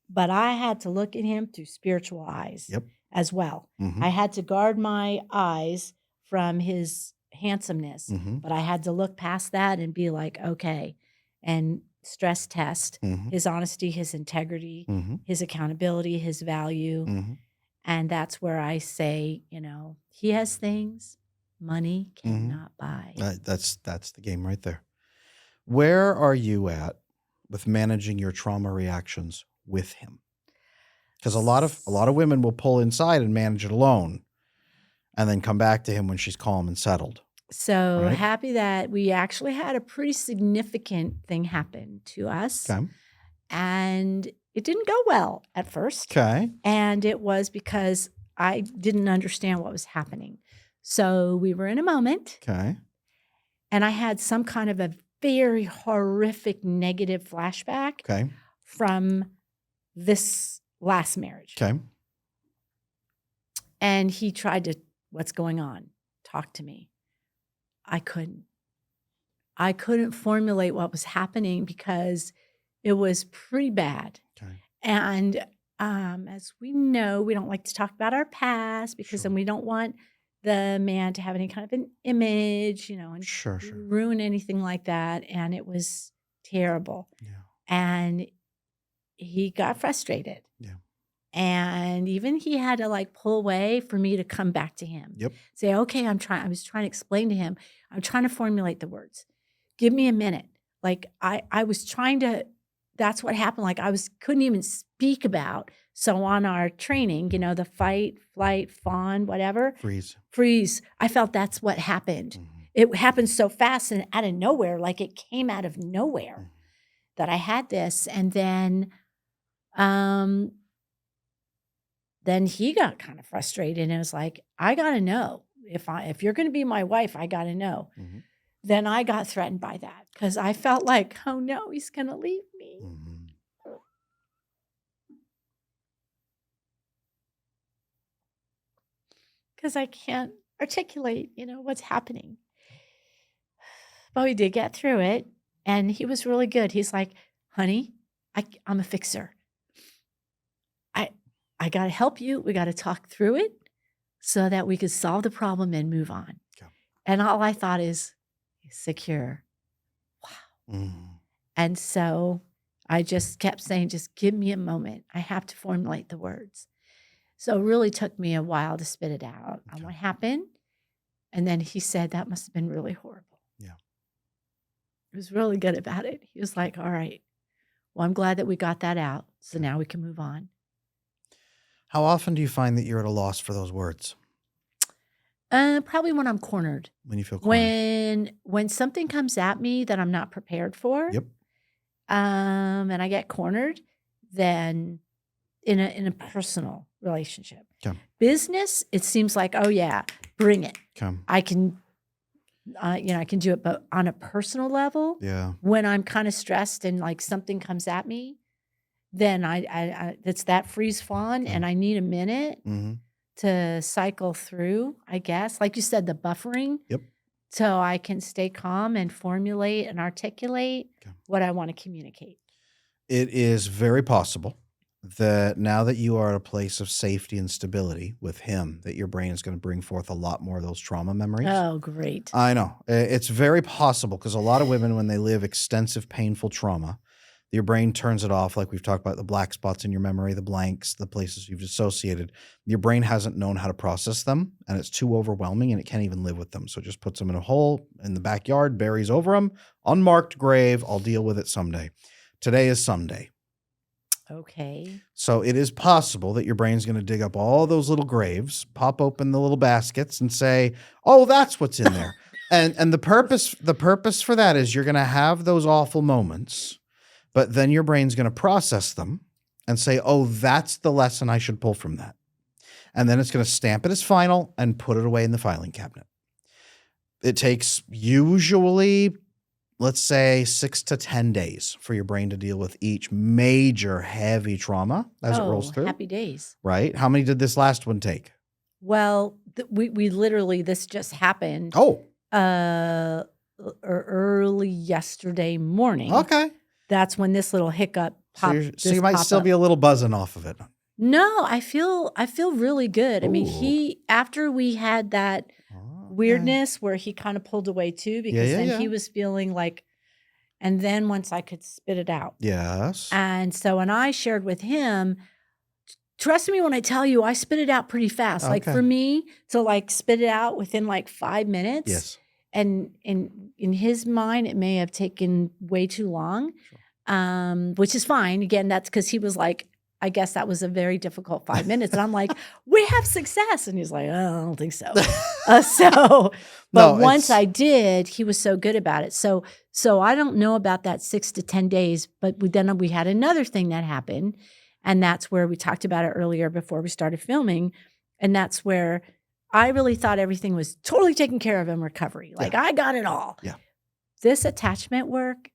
But I had to look at him through spiritual eyes as well. Mm-hmm. I had to guard my eyes from his handsomeness, Mm-hmm. but I had to look past that and be like, okay, and stress test his honesty, his integrity, his accountability, his value. And that's where I say, he has things money cannot buy. That's the game right there. Where are you at with managing your trauma reactions with him? Because a lot of women will pull inside and manage it alone, and then come back to him when she's calm and settled. So happy that we actually had a pretty significant thing happen to us. Okay. And it didn't go well at first. Okay. And it was because I didn't understand what was happening. So we were in a moment. Okay. And I had some kind of a very horrific negative flashback from this last marriage. Okay. And he tried to, what's going on? Talk to me. I couldn't formulate what was happening because it was pretty bad. Okay. And as we know, we don't like to talk about our past because then we don't want the man to have any kind of an image, and ruin anything like that. And it was terrible. Yeah. And he got frustrated. Yeah. And even he had to pull away for me to come back to him. Yep. Say, okay, I was trying to explain to him. I'm trying to formulate the words. Give me a minute. I was trying to, that's what happened. Couldn't even speak about. So on our training, the fight, flight, fawn, whatever. Freeze. I felt that's what happened. It happened so fast and out of nowhere, it came out of nowhere that I had this. And then he got kind of frustrated and it was like, I got to know if you're going to be my wife, I got to know. Then I got threatened by that because I felt like, oh no, he's going to leave me. Because I can't articulate, what's happening. But we did get through it and he was really good. He's like, honey, I'm a fixer. I got to help you. We got to talk through it so that we could solve the problem and move on. Okay. And all I thought is secure. Wow. And so I just kept saying, just give me a moment. I have to formulate the words. So it really took me a while to spit it out on what happened. And then he said, that must have been really horrible. Yeah. He was really good about it. He was like, all right, well, I'm glad that we got that out. So now we can move on. How often do you find that you're at a loss for those words? Probably when I'm cornered. When you feel cornered. When something comes at me that I'm not prepared for. Yep. And I get cornered, then in a personal relationship. Okay. Business, it seems like, oh yeah, bring it. Okay. I can do it, but on a personal level, when I'm kind of stressed and something comes at me, then I it's that freeze fawn and I need a minute to cycle through, I guess. Like you said, the buffering. Yep. So I can stay calm and formulate and articulate what I want to communicate. It is very possible that now that you are at a place of safety and stability with him, that your brain is going to bring forth a lot more of those trauma memories. Oh, great. I know. It's very possible because a lot of women, when they live extensive, painful trauma, Your brain turns it off, like we've talked about the black spots in your memory, the blanks, the places you've associated. Your brain hasn't known how to process them, and it's too overwhelming, and it can't even live with them. So it just puts them in a hole in the backyard, buries over them, unmarked grave. I'll deal with it someday. Today is Sunday. Okay. So it is possible that your brain's going to dig up all those little graves, pop open the little baskets, and say, "Oh, that's what's in there." and the purpose for that is you're going to have those awful moments, but then your brain's going to process them and say, "Oh, that's the lesson I should pull from that." And then it's going to stamp it as final and put it away in the filing cabinet. It takes usually, let's say, 6 to 10 days for your brain to deal with each major heavy trauma as it rolls through. Happy days. Right? How many did this last one take? Well, we literally, this just happened. Oh. Early yesterday morning. Okay. That's when this little hiccup popped. So you might still be a little buzzing off of it. No, I feel really good. Ooh. I mean, after we had that weirdness where he kind of pulled away too, because he was feeling like, and then once I could spit it out. Yes. And so, and I shared with him, trust me when I tell you, I spit it out pretty fast. Okay. Like for me to like spit it out within like 5 minutes. Yes. And in his mind, it may have taken way too long, which is fine. Again, that's because he was like, I guess that was a very difficult 5 minutes. And I'm like, we have success. And he's like, oh, I don't think so. But once I did, he was so good about it. So I don't know about that 6 to 10 days, but then we had another thing that happened. And that's where we talked about it earlier before we started filming. And that's where I really thought everything was totally taken care of in recovery. Like I got it all. Yeah. This attachment work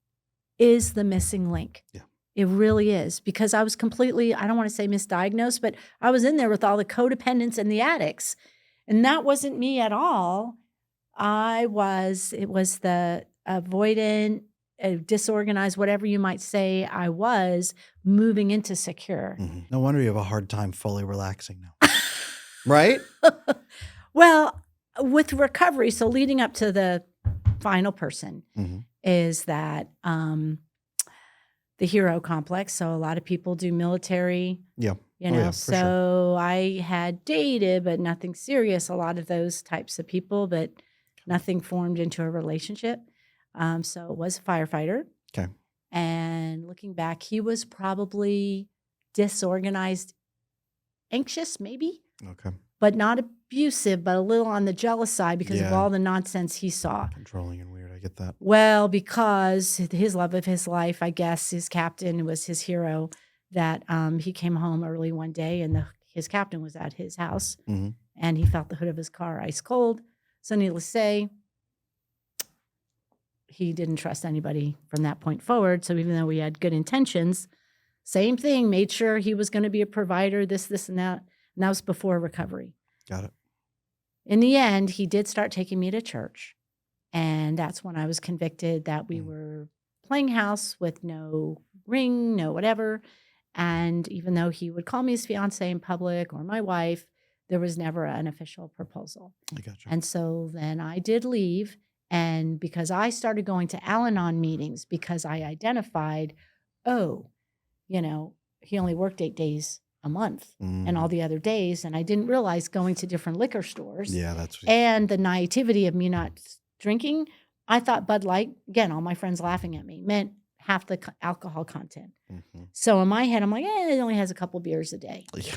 is the missing link. Yeah. It really is, because I was completely, I don't want to say misdiagnosed, but I was in there with all the codependents and the addicts. And that wasn't me at all. It was the avoidant, disorganized, whatever you might say I was, moving into secure. Mm-hmm. No wonder you have a hard time fully relaxing now. Right? Well, with recovery, so leading up to the final person is that the hero complex. So a lot of people do military. Yeah. You know, for sure. I had dated, but nothing serious, a lot of those types of people, but nothing formed into a relationship. So it was a firefighter. Okay. And looking back, he was probably disorganized, anxious maybe. Okay. But not abusive, but a little on the jealous side because of all the nonsense he saw. Controlling and weird. I get that. Well, because his love of his life, I guess his captain was his hero, that he came home early one day and his captain was at his house and he felt the hood of his car ice cold. So needless to say, he didn't trust anybody from that point forward. So even though we had good intentions, same thing, made sure he was going to be a provider, this, and that. And that was before recovery. Got it. In the end, he did start taking me to church. And that's when I was convicted that we were playing house with no ring, no whatever. And even though he would call me his fiance in public or my wife, there was never an official proposal. I got you. And so then I did leave. And because I started going to Al-Anon meetings, because I identified, he only worked 8 days a month and all the other days. And I didn't realize going to different liquor stores and the naivety of me not drinking. I thought Bud Light, again, all my friends laughing at me, meant half the alcohol content. So in my head, I'm like, it only has a couple beers a day. Okay.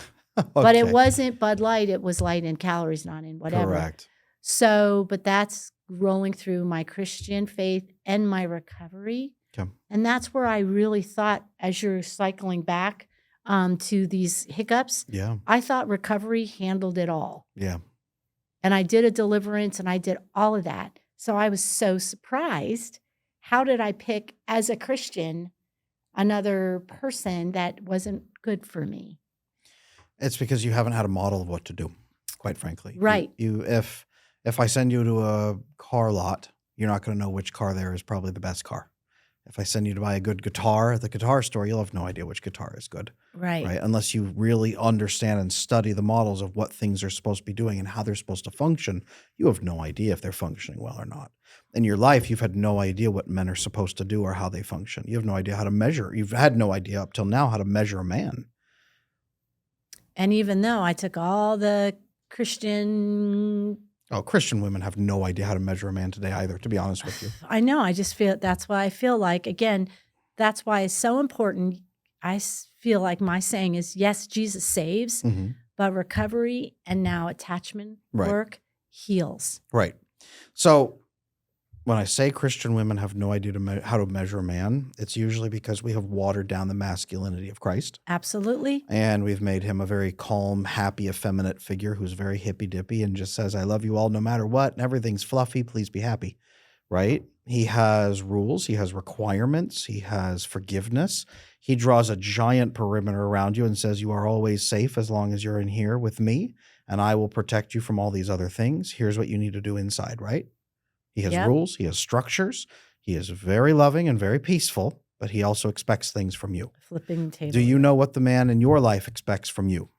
But it wasn't Bud Light. It was light in calories, not in whatever. Correct. So, but that's rolling through my Christian faith and my recovery. Okay. And that's where I really thought, as you're cycling back to these hiccups, I thought recovery handled it all. Yeah. And I did a deliverance and I did all of that. So I was so surprised. How did I pick, as a Christian, another person that wasn't good for me? It's because you haven't had a model of what to do, quite frankly. Right. If I send you to a car lot, you're not going to know which car there is probably the best car. If I send you to buy a good guitar at the guitar store, you'll have no idea which guitar is good, Right. right? Unless you really understand and study the models of what things are supposed to be doing and how they're supposed to function, you have no idea if they're functioning well or not. In your life, you've had no idea what men are supposed to do or how they function. You have no idea how to measure. You've had no idea up till now how to measure a man. And even though I took all the Christian, Christian women have no idea how to measure a man today either, to be honest with you. I know, I just feel, that's why I feel like, again, that's why it's so important. I feel like my saying is, yes, Jesus saves, but recovery and now attachment work heals. Right. So when I say Christian women have no idea how to measure a man, it's usually because we have watered down the masculinity of Christ. Absolutely. And we've made him a very calm, happy, effeminate figure who's very hippy-dippy and just says, I love you all no matter what, and everything's fluffy, please be happy, right? He has rules, he has requirements, he has forgiveness. He draws a giant perimeter around you and says, you are always safe as long as you're in here with me, and I will protect you from all these other things. Here's what you need to do inside, right? He has rules, he has structures, he is very loving and very peaceful, but he also expects things from you. Flipping the table. Do you know what the man in your life expects from you?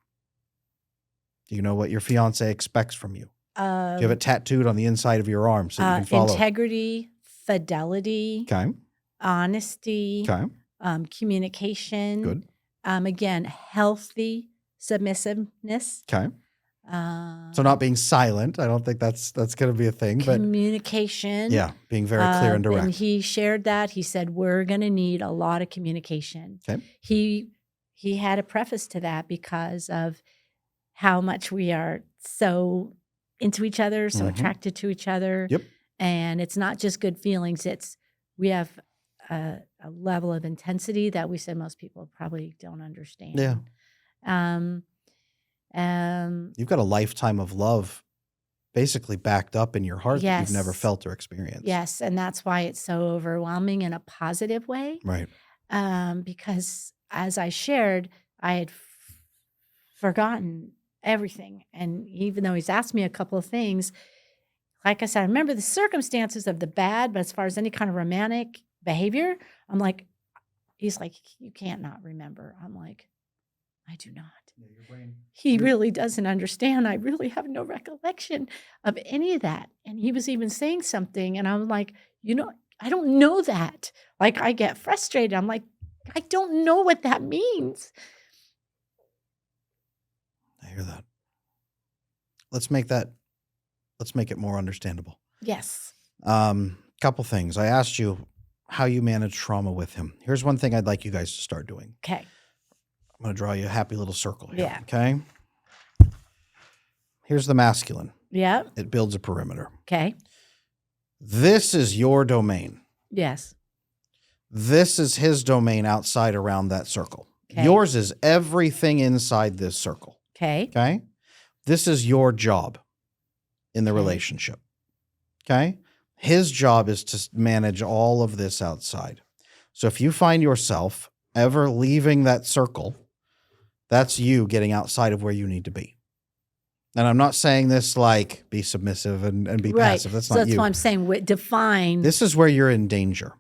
Do you know what your fiance expects from you? Do you have it tattooed on the inside of your arm so you can follow? Integrity, fidelity, honesty, communication. Good. Again, healthy submissiveness. Okay. So not being silent. I don't think that's going to be a thing. Communication. But yeah, being very clear and direct. And he shared that. He said, we're going to need a lot of communication. Okay. He had a preface to that because of how much we are so into each other, so attracted to each other. Yep. And it's not just good feelings. We have a level of intensity that we said most people probably don't understand. Yeah. You've got a lifetime of love basically backed up in your heart that you've never felt or experienced. Yes, and that's why it's so overwhelming in a positive way. Right. Because as I shared, I had forgotten everything. And even though he's asked me a couple of things, like I said, I remember the circumstances of the bad, but as far as any kind of romantic behavior, I'm like, he's like, you can't not remember. I'm like, I do not. Yeah, your brain. He really doesn't understand. I really have no recollection of any of that. And he was even saying something, and I'm like, I don't know that. Like, I get frustrated. I'm like, I don't know what that means. I hear that. Let's make it more understandable. Yes. Couple things. I asked you how you manage trauma with him. Here's one thing I'd like you guys to start doing. Okay. I'm going to draw you a happy little circle here. Yeah. Okay. Here's the masculine. Yeah. It builds a perimeter. Okay. This is your domain. Yes. This is his domain outside around that circle. Okay. Yours is everything inside this circle. Okay. Okay. This is your job in the relationship. Okay. His job is to manage all of this outside. So if you find yourself ever leaving that circle, that's you getting outside of where you need to be. And I'm not saying this like be submissive and be passive. That's not you. That's what I'm saying. Define. This is where you're in danger.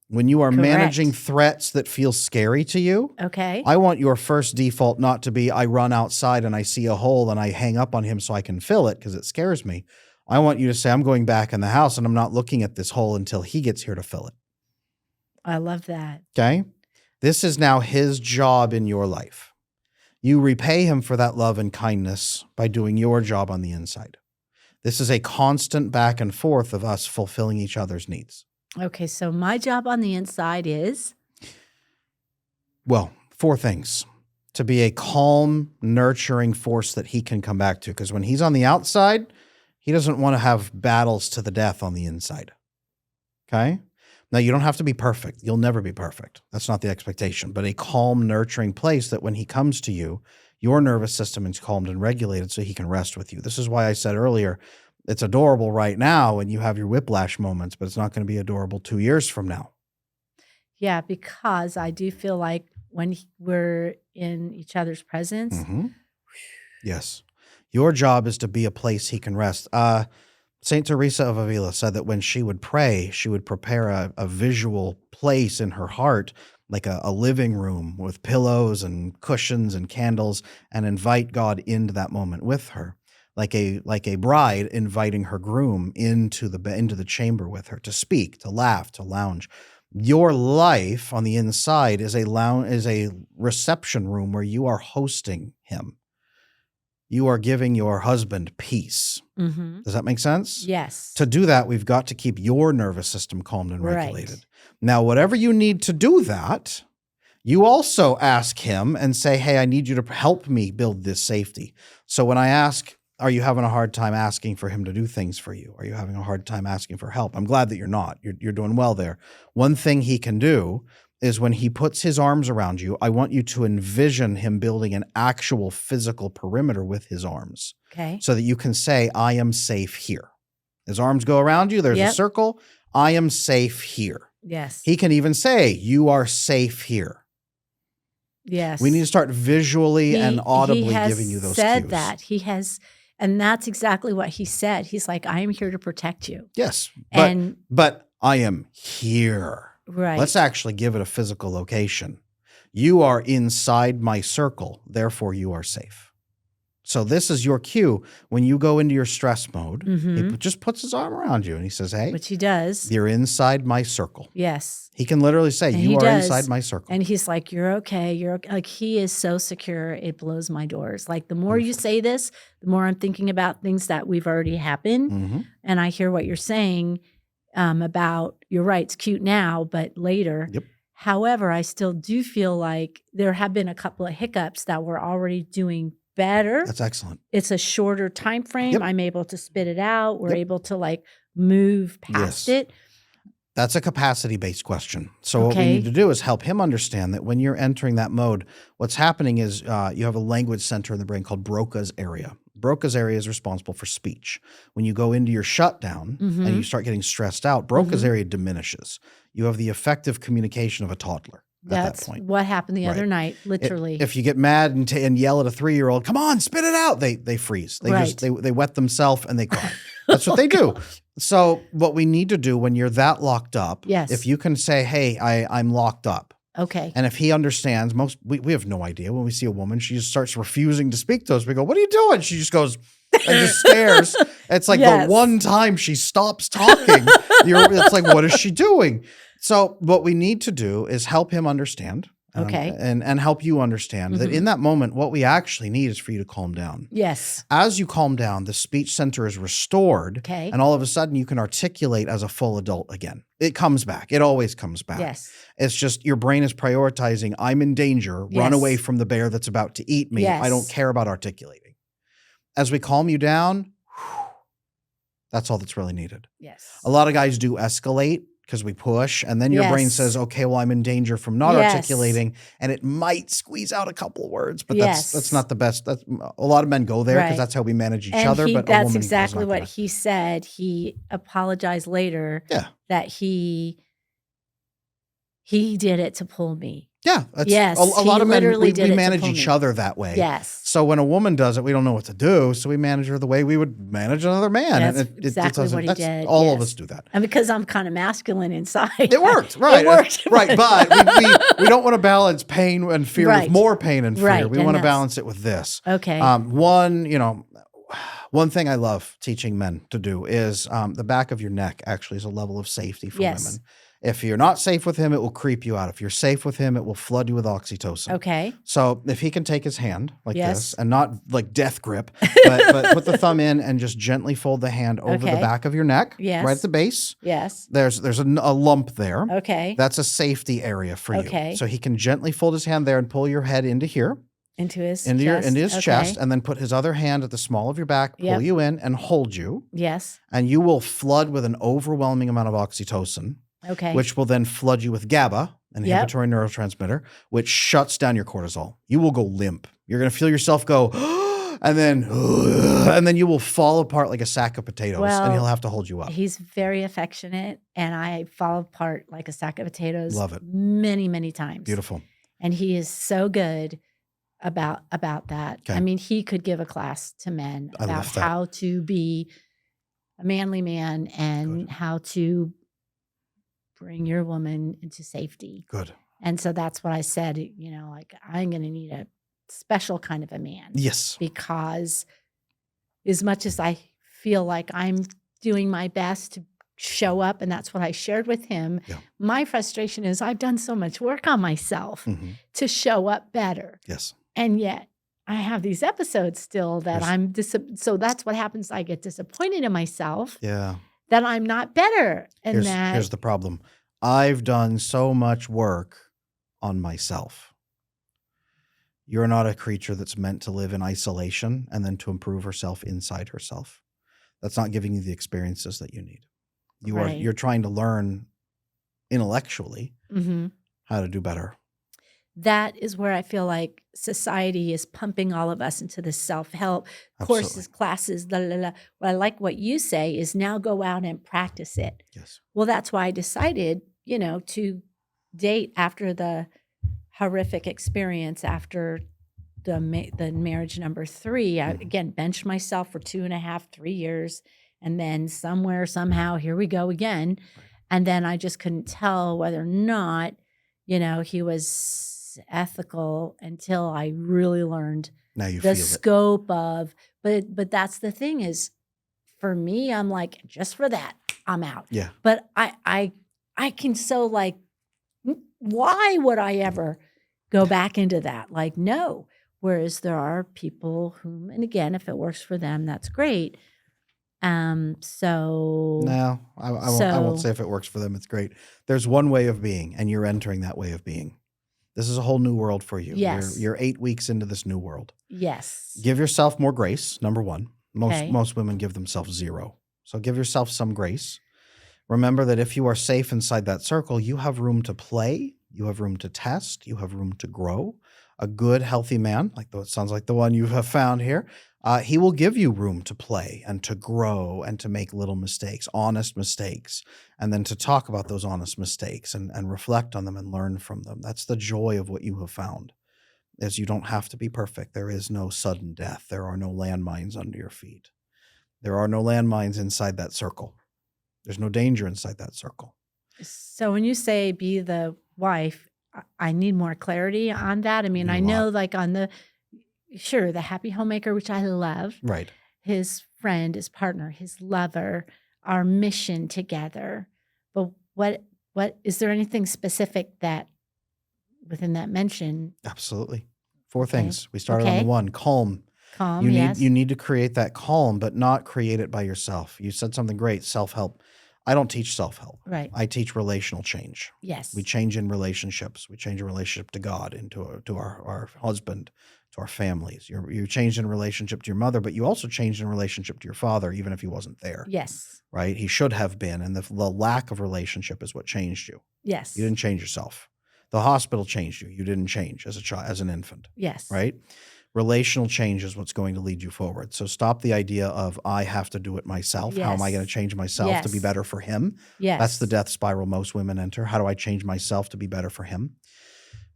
When you are managing threats that feel scary to you, I want your first default not to be, I run outside and I see a hole and I hang up on him so I can fill it because it scares me. I want you to say, I'm going back in the house and I'm not looking at this hole until he gets here to fill it. I love that. Okay? This is now his job in your life. You repay him for that love and kindness by doing your job on the inside. This is a constant back and forth of us fulfilling each other's needs. Okay, so my job on the inside is? Well, 4 things. To be a calm, nurturing force that he can come back to. Because when he's on the outside, he doesn't want to have battles to the death on the inside. Okay? Now, you don't have to be perfect. You'll never be perfect. That's not the expectation. But a calm, nurturing place that when he comes to you, your nervous system is calmed and regulated so he can rest with you. This is why I said earlier, it's adorable right now and you have your whiplash moments, but it's not going to be adorable 2 years from now. Yeah, because I do feel like when we're in each other's presence. Yes. Your job is to be a place he can rest. Saint Teresa of Avila said that when she would pray, she would prepare a visual place in her heart, like a living room with pillows and cushions and candles, and invite God into that moment with her, like a bride inviting her groom into the chamber with her to speak, to laugh, to lounge. Your life on the inside is a reception room where you are hosting him. You are giving your husband peace. Mm-hmm. Does that make sense? Yes. To do that, we've got to keep your nervous system calmed and regulated. Right. Now, whatever you need to do that, you also ask him and say, hey, I need you to help me build this safety. So when I ask, are you having a hard time asking for him to do things for you? Are you having a hard time asking for help? I'm glad that you're not. You're doing well there. One thing he can do is when he puts his arms around you, I want you to envision him building an actual physical perimeter with his arms. Okay. So that you can say, I am safe here. His arms go around you. There's a circle. I am safe here. Yes. He can even say, you are safe here. Yes. We need to start visually and audibly giving you those cues. He has said that. He has, and that's exactly what he said. He's like, I am here to protect you. Yes. But I am here. Right. Let's actually give it a physical location. You are inside my circle, therefore you are safe. So this is your cue. When you go into your stress mode, he just puts his arm around you and he says, hey, which he does. You're inside my circle. Yes. He can literally say, you are inside my circle. And he's like, you're okay. You're okay. Like, he is so secure. It blows my doors. Like, the more you say this, the more I'm thinking about things that we've already happened. Mm-hmm. And I hear what you're saying about, you're right, it's cute now, but later. Yep. However, I still do feel like there have been a couple of hiccups that we're already doing better. That's excellent. It's a shorter time frame. Yep. I'm able to spit it out. We're able to like move past it. That's a capacity-based question. So what we need to do is help him understand that when you're entering that mode, what's happening is you have a language center in the brain called Broca's area. Broca's area is responsible for speech. When you go into your shutdown and you start getting stressed out, Broca's area diminishes. You have the effective communication of a toddler. That's that point. What happened the other night, literally. If you get mad and yell at a 3-year-old, come on, spit it out, they freeze. They wet themselves and they cry. That's what they do. So what we need to do when you're that locked up, if you can say, hey, I'm locked up. Okay. And if he understands, we have no idea. When we see a woman, she just starts refusing to speak to us. We go, what are you doing? She just goes and just stares. It's like the one time she stops talking, it's like, what is she doing? So what we need to do is help him understand and help you understand that in that moment, what we actually need is for you to calm down. Yes. As you calm down, the speech center is restored. Okay. And all of a sudden you can articulate as a full adult again. It comes back. It always comes back. Yes. It's just your brain is prioritizing, I'm in danger, run away from the bear that's about to eat me. Yes. I don't care about articulating. As we calm you down, that's all that's really needed. Yes. A lot of guys do escalate because we push, and then your brain says, okay, well, I'm in danger from not articulating, and it might squeeze out a couple of words, but that's not the best. That's, a lot of men go there because that's how we manage each other. But that's exactly what he said. He apologized later that he did it to pull me. Yeah. A lot of men, we manage each other that way. Yes. So when a woman does it, we don't know what to do. So we manage her the way we would manage another man. That's exactly what he did. All of us do that. And because I'm kind of masculine inside. It worked. Right. It worked. Right. But we don't want to balance pain and fear with more pain and fear. Right. We want to balance it with this. Okay. One thing I love teaching men to do is the back of your neck actually is a level of safety for women. If you're not safe with him, it will creep you out. If you're safe with him, it will flood you with oxytocin. Okay. So if he can take his hand like this and not like death grip, but put the thumb in and just gently fold the hand over the back of your neck, right at the base. Yes. There's a lump there. Okay. That's a safety area for you. Okay. So he can gently fold his hand there and pull your head into here. Into his chest, and then put his other hand at the small of your back, pull you in and hold you. Yes. And you will flood with an overwhelming amount of oxytocin. Okay. Which will then flood you with GABA, an inhibitory neurotransmitter, which shuts down your cortisol. You will go limp. You're going to feel yourself go, and then you will fall apart like a sack of potatoes, and he'll have to hold you up. He's very affectionate, and I fall apart like a sack of potatoes. Love it. Many, many times. Beautiful. And he is so good about that. Okay. I mean, he could give a class to men about how to be a manly man and Good. how to bring your woman into safety. Good. And so that's what I said, like I'm going to need a special kind of a man. Yes. Because as much as I feel like I'm doing my best to show up, and that's what I shared with him, Yeah. my frustration is I've done so much work on myself to show up better. Yes. And yet I have these episodes still that so that's what happens. I get disappointed in myself. Yeah. That I'm not better. And Here's the problem. I've done so much work on myself. You're not a creature that's meant to live in isolation and then to improve herself inside herself. That's not giving you the experiences that you need. You're trying to learn intellectually how to do better. That is where I feel like society is pumping all of us into the self-help courses, classes, What I like what you say is now go out and practice it. Yes. Well, that's why I decided, to date after the horrific experience, after the marriage number 3. I, again, benched myself for 2.5, 3 years. And then somehow, here we go again. Right. And then I just couldn't tell whether or not, he was ethical until I really learned Now you the feel scope of, but that's the thing is, for me, I'm like, just for that, I'm out. Yeah. But I can so like, why would I ever go back into that? Like, no. Whereas there are people whom, and again, if it works for them, that's great. No, I won't say if it works for them, it's great. There's one way of being, and you're entering that way of being. This is a whole new world for you. Yes. You're 8 weeks into this new world. Yes. Give yourself more grace, number one. Most women give themselves 0. So give yourself some grace. Remember that if you are safe inside that circle, you have room to play, you have room to test, you have room to grow. A good, healthy man, like it sounds like the one you have found here, he will give you room to play and to grow and to make little mistakes, honest mistakes, and then to talk about those honest mistakes and reflect on them and learn from them. That's the joy of what you have found, is you don't have to be perfect. There is no sudden death. There are no landmines under your feet. There are no landmines inside that circle. There's no danger inside that circle. So when you say be the wife, I need more clarity on that. I mean, I know like on the happy homemaker, which I love. Right. His friend, his partner, his lover, our mission together. But what is there anything specific that within that mention? Absolutely. 4 things. We started on the 1, calm. Calm, You need to create that calm, but not create it by yourself. You said something great, self-help. I don't teach self-help. Right. I teach relational change. Yes. We change in relationships. We change a relationship to God, to our husband, to our families. You changed in relationship to your mother, but you also changed in relationship to your father, even if he wasn't there. Yes. Right? He should have been, and the lack of relationship is what changed you. Yes. You didn't change yourself. The hospital changed you. You didn't change as a child, as an infant. Yes. Right? Relational change is what's going to lead you forward. So stop the idea of I have to do it myself. Yes. How am I going to change myself to be better for him? Yes. That's the death spiral most women enter. How do I change myself to be better for him?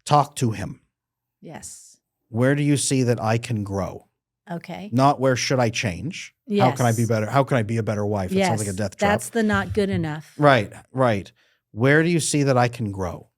Talk to him. Yes. Where do you see that I can grow? Okay. Not where should I change? Yes. How can I be better? How can I be a better wife? It sounds like a death trap. That's the not good enough. Right. Where do you see that I can grow?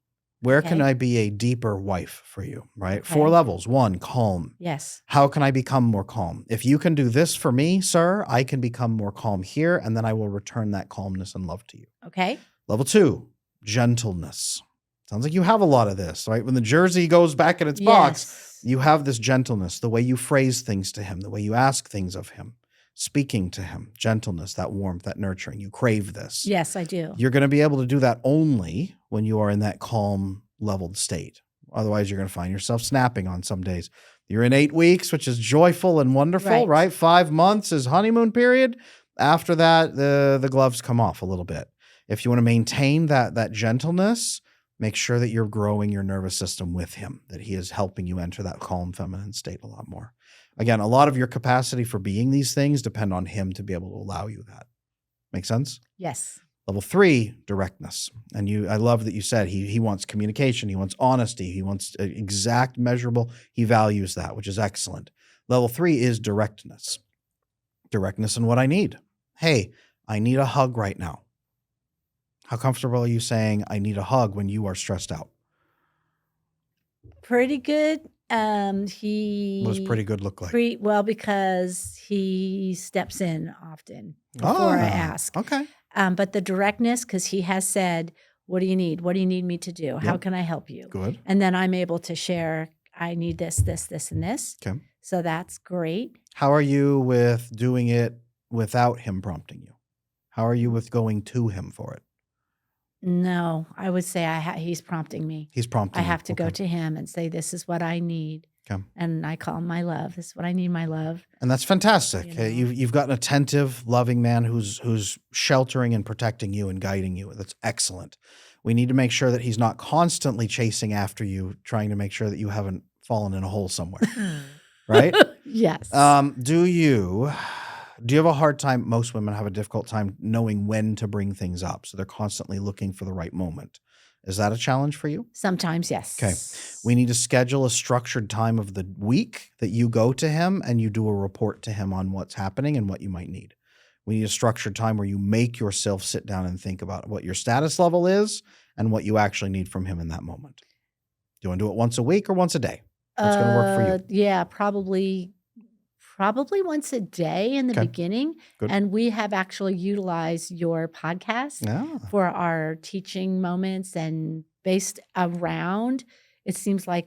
Where can I be a deeper wife for you, right? Okay. 4 levels. 1, calm. Yes. How can I become more calm? If you can do this for me, sir, I can become more calm here, and then I will return that calmness and love to you. Okay. Level 2, gentleness. Sounds like you have a lot of this, right? When the jersey goes back in its box, you have this gentleness, the way you phrase things to him, the way you ask things of him, speaking to him, gentleness, that warmth, that nurturing. You crave this. Yes, I do. You're going to be able to do that only when you are in that calm, leveled state. Otherwise, you're going to find yourself snapping on some days. You're in 8 weeks, which is joyful and wonderful, right? 5 months is honeymoon period. After that, the gloves come off a little bit. If you want to maintain that gentleness, make sure that you're growing your nervous system with him, that he is helping you enter that calm feminine state a lot more. Again, a lot of your capacity for being these things depend on him to be able to allow you that. Make sense? Yes. Level 3, directness. And I love that you said he wants communication. He wants honesty. He wants exact, measurable. He values that, which is excellent. Level 3 is directness. Directness in what I need. Hey, I need a hug right now. How comfortable are you saying I need a hug when you are stressed out? Pretty good. What does pretty good look like? Well, because he steps in often before I ask. Okay. But the directness, because he has said, what do you need? What do you need me to do? How can I help you? Good. And then I'm able to share, I need this, this, this, and this. Okay. So that's great. How are you with doing it without him prompting you? How are you with going to him for it? No, I would say he's prompting me. He's prompting I you. have to go to him and say, this is what I need. Okay. And I call him my love. This is what I need, my love. And that's fantastic. You know? You've got an attentive, loving man who's sheltering and protecting you and guiding you. That's excellent. We need to make sure that he's not constantly chasing after you, trying to make sure that you haven't fallen in a hole somewhere. Right? Yes. Do you have a hard time? Most women have a difficult time knowing when to bring things up. So they're constantly looking for the right moment. Is that a challenge for you? Sometimes, yes. Okay. We need to schedule a structured time of the week that you go to him and you do a report to him on what's happening and what you might need. We need a structured time where you make yourself sit down and think about what your status level is and what you actually need from him in that moment. Do you want to do it once a week or once a day? What's going to work for you? Yeah, probably once a day in the beginning. Good. And we have actually utilized your podcast for our teaching moments, and based around, it seems like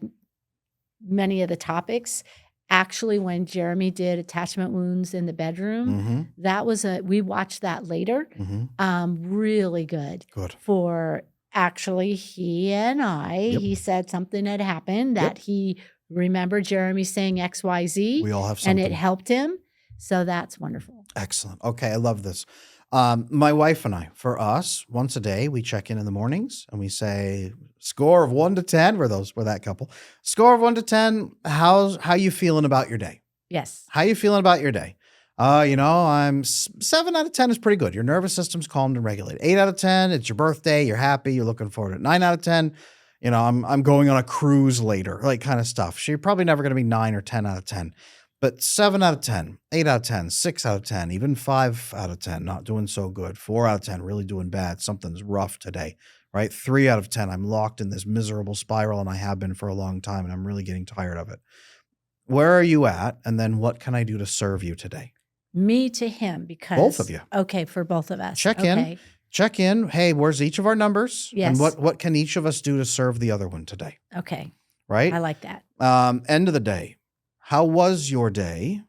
many of the topics. Actually, when Jeremy did attachment wounds in the bedroom, that was we watched that later. Really good. Good. For actually he and I, he said something had happened that he remembered Jeremy saying XYZ. We all have something. And it helped him. So that's wonderful. Excellent. Okay, I love this. My wife and I, for us, once a day, we check in the mornings and we say, score of 1 to 10. We're that couple. Score of 1 to 10. How you feeling about your day? Yes. How you feeling about your day? I'm 7 out of 10 is pretty good. Your nervous system's calmed and regulated. 8 out of 10, it's your birthday. You're happy. You're looking forward to it. 9 out of 10, I'm going on a cruise later, like kind of stuff. So you're probably never going to be 9 or 10 out of 10. But 7 out of 10, 8 out of 10, 6 out of 10, even 5 out of 10, not doing so good. 4 out of 10, really doing bad. Something's rough today, right? 3 out of 10, I'm locked in this miserable spiral, and I have been for a long time, and I'm really getting tired of it. Where are you at? And then what can I do to serve you today? Me to him, because both of you. Okay, for both of us. Check in. Hey, where's each of our numbers? Yes. And what can each of us do to serve the other one today? Okay. Right? I like that. End of the day. How was your day?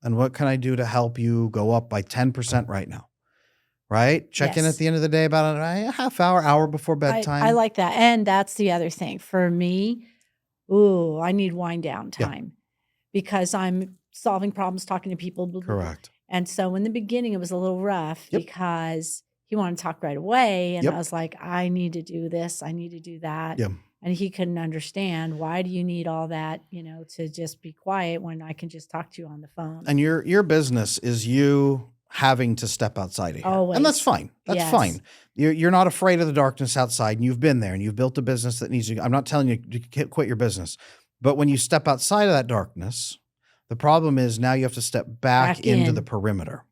And what can I do to help you go up by 10% right now? Right? Check in at the end of the day about a half hour before bedtime. I like that. And that's the other thing. For me, I need wind down time because I'm solving problems, talking to people. Blah, blah, blah. Correct. And so in the beginning, it was a little rough because he wanted to talk right away. And I was like, I need to do this. I need to do that. Yep. And he couldn't understand, why do you need all that, to just be quiet when I can just talk to you on the phone? And your business is you having to step outside of here. Always. And that's fine. That's fine. You're not afraid of the darkness outside, and you've been there, and you've built a business that needs you. I'm not telling you to quit your business. But when you step outside of that darkness, the problem is now you have to step back into the perimeter.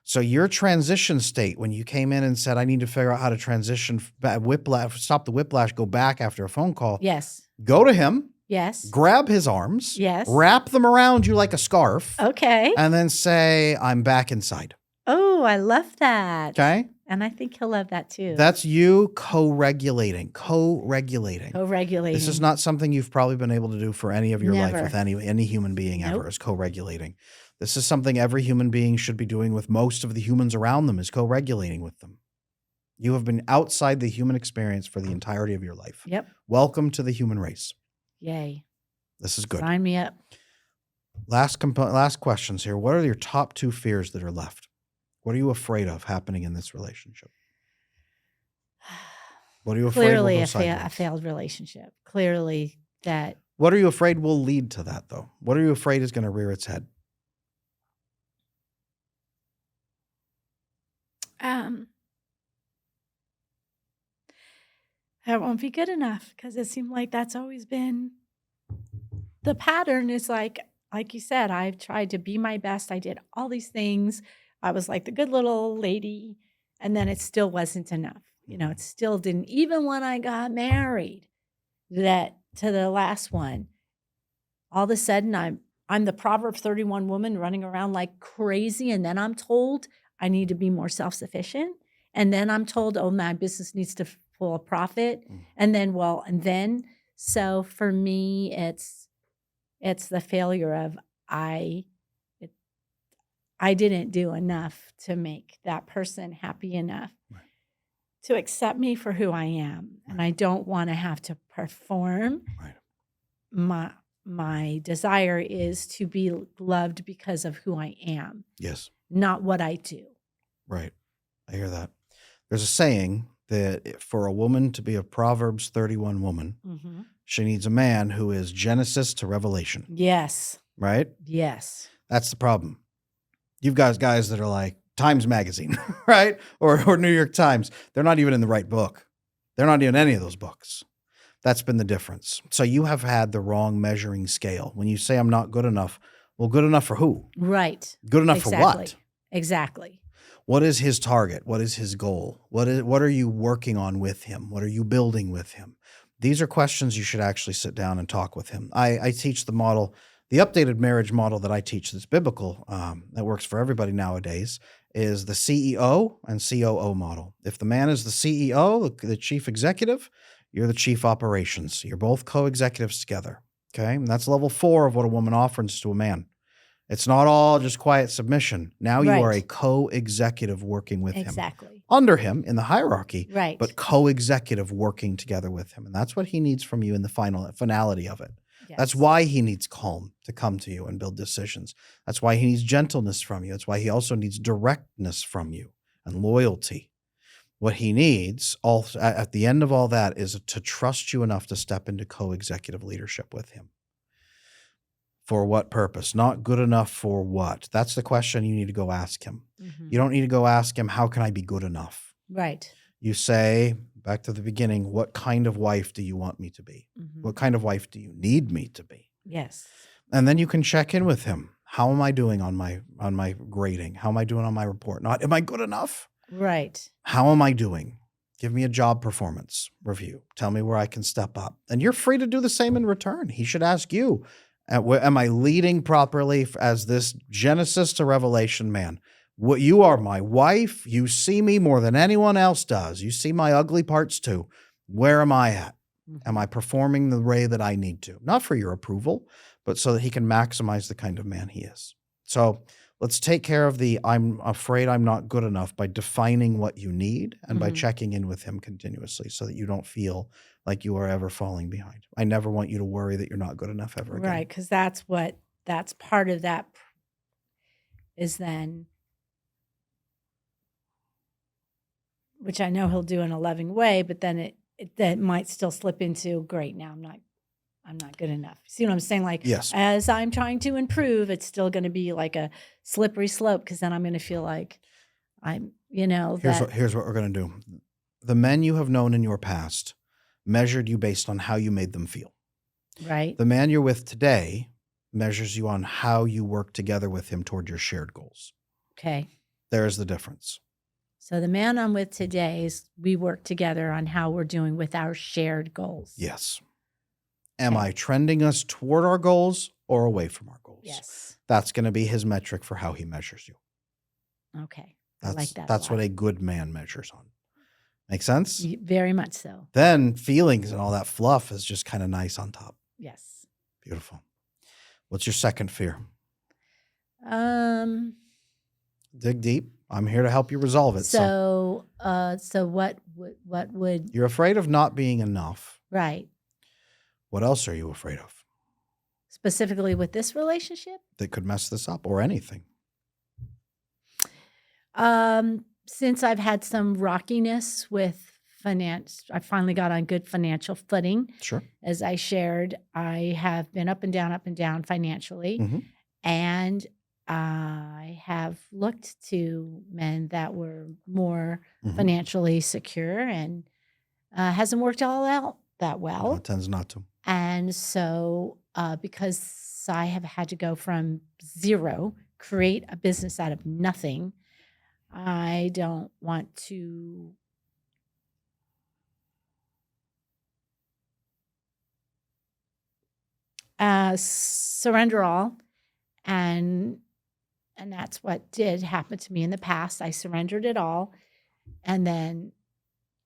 So your transition state, when you came in and said, I need to figure out how to transition, whiplash, stop the whiplash, go back after a phone call. Yes. Go to him. Yes. Grab his arms. Yes. Wrap them around you like a scarf. Okay. And then say, I'm back inside. Oh, I love that. Okay. And I think he'll love that too. That's you co-regulating. Co-regulating. This is not something you've probably been able to do for any of your life with any human being ever, is co-regulating. This is something every human being should be doing with most of the humans around them, is co-regulating with them. You have been outside the human experience for the entirety of your life. Yep. Welcome to the human race. Yay. This is good. Sign me up. Last questions here. What are your top 2 fears that are left? What are you afraid of happening in this relationship? What are you afraid will go sideways? A failed relationship. Clearly that. What are you afraid will lead to that, though? What are you afraid is going to rear its head? That won't be good enough, because it seemed like that's always been the pattern. Is like you said, I've tried to be my best. I did all these things. I was like the good little lady, And then it still wasn't enough. It still didn't, even when I got married, that to the last one, all of a sudden I'm the Proverbs 31 woman running around like crazy. And then I'm told I need to be more self-sufficient. And then I'm told, oh, my business needs to pull a profit. And then, so for me, it's the failure of I didn't do enough to make that person happy enough to accept me for who I am. And I don't want to have to perform. My desire is to be loved because of who I am. Yes. Not what I do. Right. I hear that. There's a saying that for a woman to be a Proverbs 31 woman, she needs a man who is Genesis to Revelation. Yes. Right? Yes. That's the problem. You've got guys that are like Times Magazine, right? Or New York Times. They're not even in the right book. They're not even any of those books. That's been the difference. So you have had the wrong measuring scale. When you say I'm not good enough, well, good enough for who? Right. Good enough for what? Exactly. What is his target? What is his goal? What are you working on with him? What are you building with him? These are questions you should actually sit down and talk with him. I teach the model, the updated marriage model that I teach that's biblical, that works for everybody nowadays, is the CEO and COO model. If the man is the CEO, the chief executive, you're the chief operations. You're both co-executives together, okay? And that's level 4 of what a woman offers to a man. It's not all just quiet submission. Now you are a co-executive working with him. Under him in the hierarchy, but co-executive working together with him. And that's what he needs from you in the finality of it. Yes. That's why he needs calm to come to you and build decisions. That's why he needs gentleness from you. That's why he also needs directness from you and loyalty. What he needs at the end of all that is to trust you enough to step into co-executive leadership with him. For what purpose? Not good enough for what? That's the question you need to go ask him. You don't need to go ask him, how can I be good enough? Right. You say, back to the beginning, what kind of wife do you want me to be? What kind of wife do you need me to be? Yes. And then you can check in with him. How am I doing on my grading? How am I doing on my report? Not, am I good enough? Right. How am I doing? Give me a job performance review. Tell me where I can step up. And you're free to do the same in return. He should ask you, am I leading properly as this Genesis to Revelation man? What, you are my wife. You see me more than anyone else does. You see my ugly parts too. Where am I at? Am I performing the way that I need to? Not for your approval, but so that he can maximize the kind of man he is. So let's take care of the I'm afraid I'm not good enough by defining what you need and by checking in with him continuously so that you don't feel like you are ever falling behind. I never want you to worry that you're not good enough ever again. Right, because that's part of that is then, which I know he'll do in a loving way, but then that might still slip into, great, now I'm not good enough. See what I'm saying? Like, yes. As I'm trying to improve, it's still going to be like a slippery slope because then I'm going to feel like I'm, Here's what we're going to do. The men you have known in your past measured you based on how you made them feel. Right. The man you're with today measures you on how you work together with him toward your shared goals. Okay. There's the difference. So the man I'm with today is we work together on how we're doing with our shared goals. Yes. Am I trending us toward our goals or away from our goals? Yes. That's going to be his metric for how he measures you. Okay. I like that. That's what a good man measures on. Make sense? Very much so. Then feelings and all that fluff is just kind of nice on top. Yes. Beautiful. What's your second fear? Dig deep. I'm here to help you resolve it. So what would you're afraid of not being enough. Right. What else are you afraid of? Specifically with this relationship? That could mess this up or anything. Since I've had some rockiness with finance, I finally got on good financial footing. Sure. As I shared, I have been up and down financially. And I have looked to men that were more financially secure and hasn't worked all out that well. No, it tends not to. And so because I have had to go from zero, create a business out of nothing, I don't want to surrender all. And that's what did happen to me in the past. I surrendered it all. And then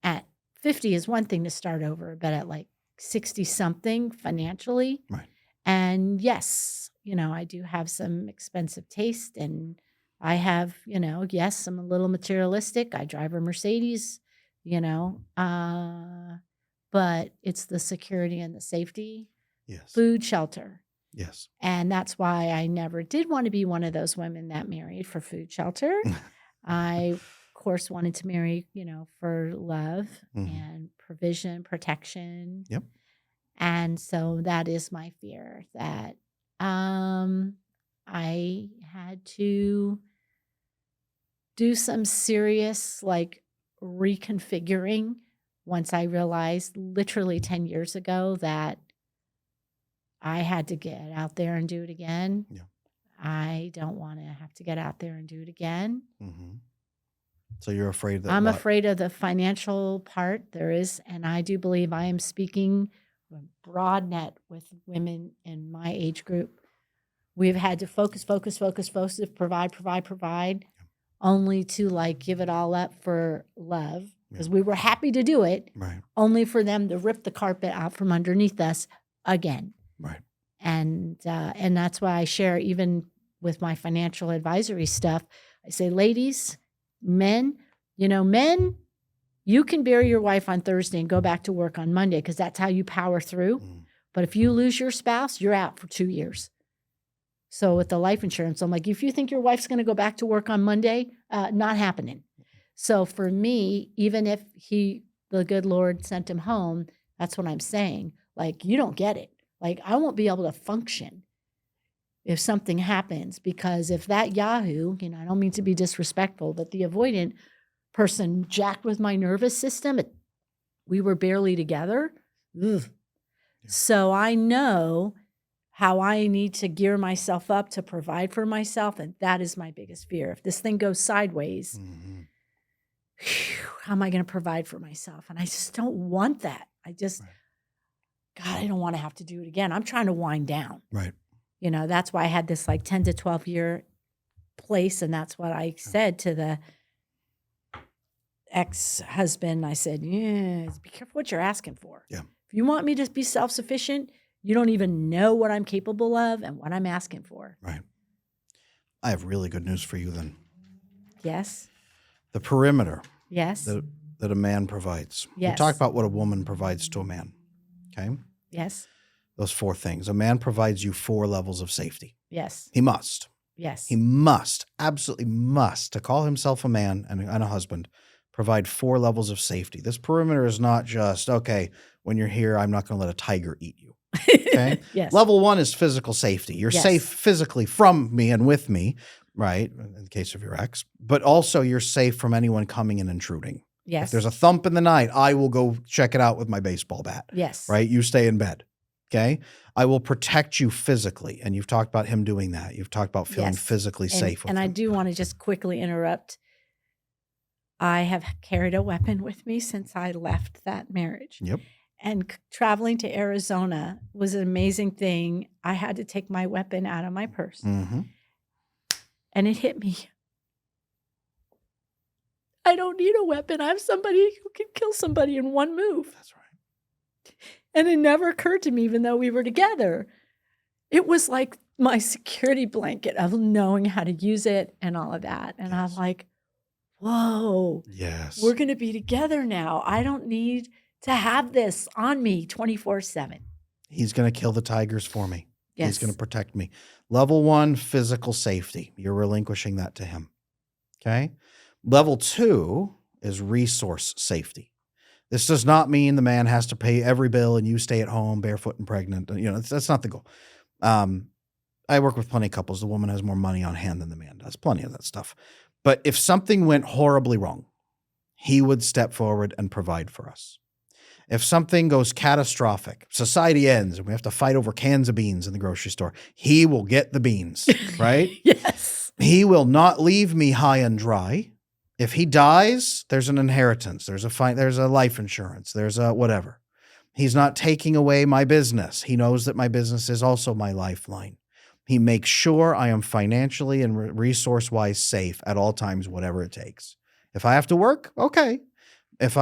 at 50 is one thing to start over, but at like 60 something financially. Right. And yes, I do have some expensive taste, and I have, yes, I'm a little materialistic. I drive a Mercedes, but it's the security and the safety, Yes. food, shelter. Yes. And that's why I never did want to be one of those women that married for food, shelter. I, of course, wanted to marry, for love and provision, protection. Yep. And so that is my fear, that I had to do some serious reconfiguring once I realized literally 10 years ago that I had to get out there and do it again. Yeah. I don't want to have to get out there and do it again. So you're afraid that I'm afraid of the financial part there is, and I do believe I am speaking a broad net with women in my age group. We've had to focus, provide, only to give it all up for love, because we were happy to do it, right. only for them to rip the carpet out from underneath us again. Right. And that's why I share, even with my financial advisory stuff, I say, ladies, men, you can bury your wife on Thursday and go back to work on Monday, because that's how you power through. But if you lose your spouse, you're out for 2 years. So with the life insurance, I'm like, if you think your wife's going to go back to work on Monday, not happening. So for me, even if the good Lord sent him home, that's what I'm saying. You don't get it. I won't be able to function if something happens, because if that Yahoo, I don't mean to be disrespectful, but the avoidant person jacked with my nervous system, we were barely together. Yeah. So I know how I need to gear myself up to provide for myself, and that is my biggest fear. If this thing goes sideways, how am I going to provide for myself? And I just don't want that. God, I don't want to have to do it again. I'm trying to wind down. Right. That's why I had this 10 to 12 year place. And that's what I said to the ex-husband. I said, yeah, be careful what you're asking for. Yeah. If you want me to be self-sufficient, you don't even know what I'm capable of and what I'm asking for. Right. I have really good news for you then. Yes. The perimeter. Yes. That a man provides. Yes. We talk about what a woman provides to a man. Okay? Yes. Those 4 things. A man provides you 4 levels of safety. Yes. He must. Yes. He must, absolutely must, to call himself a man and a husband, provide 4 levels of safety. This perimeter is not just, okay, when you're here, I'm not going to let a tiger eat you. Okay? Yes. Level 1 is physical safety. You're Yes. safe physically from me and with me, right? In the case of your ex, but also you're safe from anyone coming and intruding. Yes. If there's a thump in the night, I will go check it out with my baseball bat. Yes. Right? You stay in bed. Okay? I will protect you physically. And you've talked about him doing that. You've talked about feeling Yes. physically safe with and I him. do want to just quickly interrupt. I have carried a weapon with me since I left that marriage. Yep. And traveling to Arizona was an amazing thing. I had to take my weapon out of my purse. Mm-hmm. And it hit me. I don't need a weapon. I have somebody who can kill somebody in one move. That's right. And it never occurred to me, even though we were together. It was like my security blanket of knowing how to use it and all of that. And Yes. I'm like, whoa, Yes. we're going to be together now. I don't need to have this on me 24/7. He's going to kill the tigers for me. Yes. He's going to protect me. Level 1, physical safety. You're relinquishing that to him. Okay? Level 2 is resource safety. This does not mean the man has to pay every bill and you stay at home barefoot and pregnant. That's not the goal. I work with plenty of couples. The woman has more money on hand than the man does. Plenty of that stuff. But if something went horribly wrong, he would step forward and provide for us. If something goes catastrophic, society ends, and we have to fight over cans of beans in the grocery store, he will get the beans, right? Yes. He will not leave me high and dry. If he dies, there's an inheritance. There's a life insurance. There's a whatever. He's not taking away my business. He knows that my business is also my lifeline. He makes sure I am financially and resource-wise safe at all times, whatever it takes. If I have to work, okay. If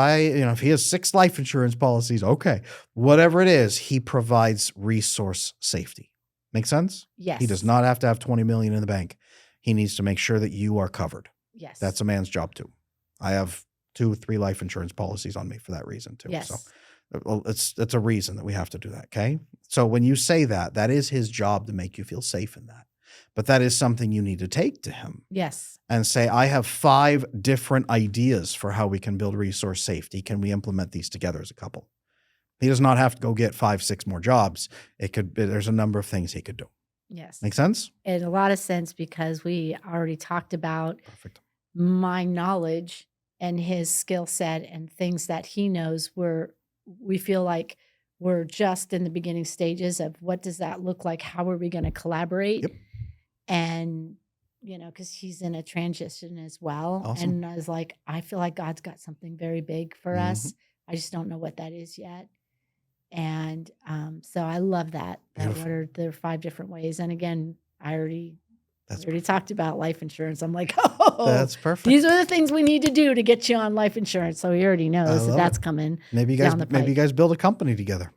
he has 6 life insurance policies, okay. Whatever it is, he provides resource safety. Make sense? Yes. He does not have to have 20 million in the bank. He needs to make sure that you are covered. Yes. That's a man's job too. I have 2 or 3 life insurance policies on me for that reason too. Yes. So it's a reason that we have to do that. Okay. So when you say that is his job to make you feel safe in that. But that is something you need to take to him. Yes. And say, I have 5 different ideas for how we can build resource safety. Can we implement these together as a couple? He does not have to go get 5, 6 more jobs. There's a number of things he could do. Yes. Make sense? In a lot of sense, because we already talked about Perfect. my knowledge and his skill set and things that he knows we feel like we're just in the beginning stages of what does that look like? How are we going to collaborate? Yep. And, because he's in a transition as well. Awesome. And I was like, I feel like God's got something very big for us. I just don't know what that is yet. And so I love that. Beautiful. There are 5 different ways. And again, I already That's talked about life insurance. I'm like, oh, That's perfect. these are the things we need to do to get you on life insurance. So he already knows that that's coming. Maybe you guys build a company together.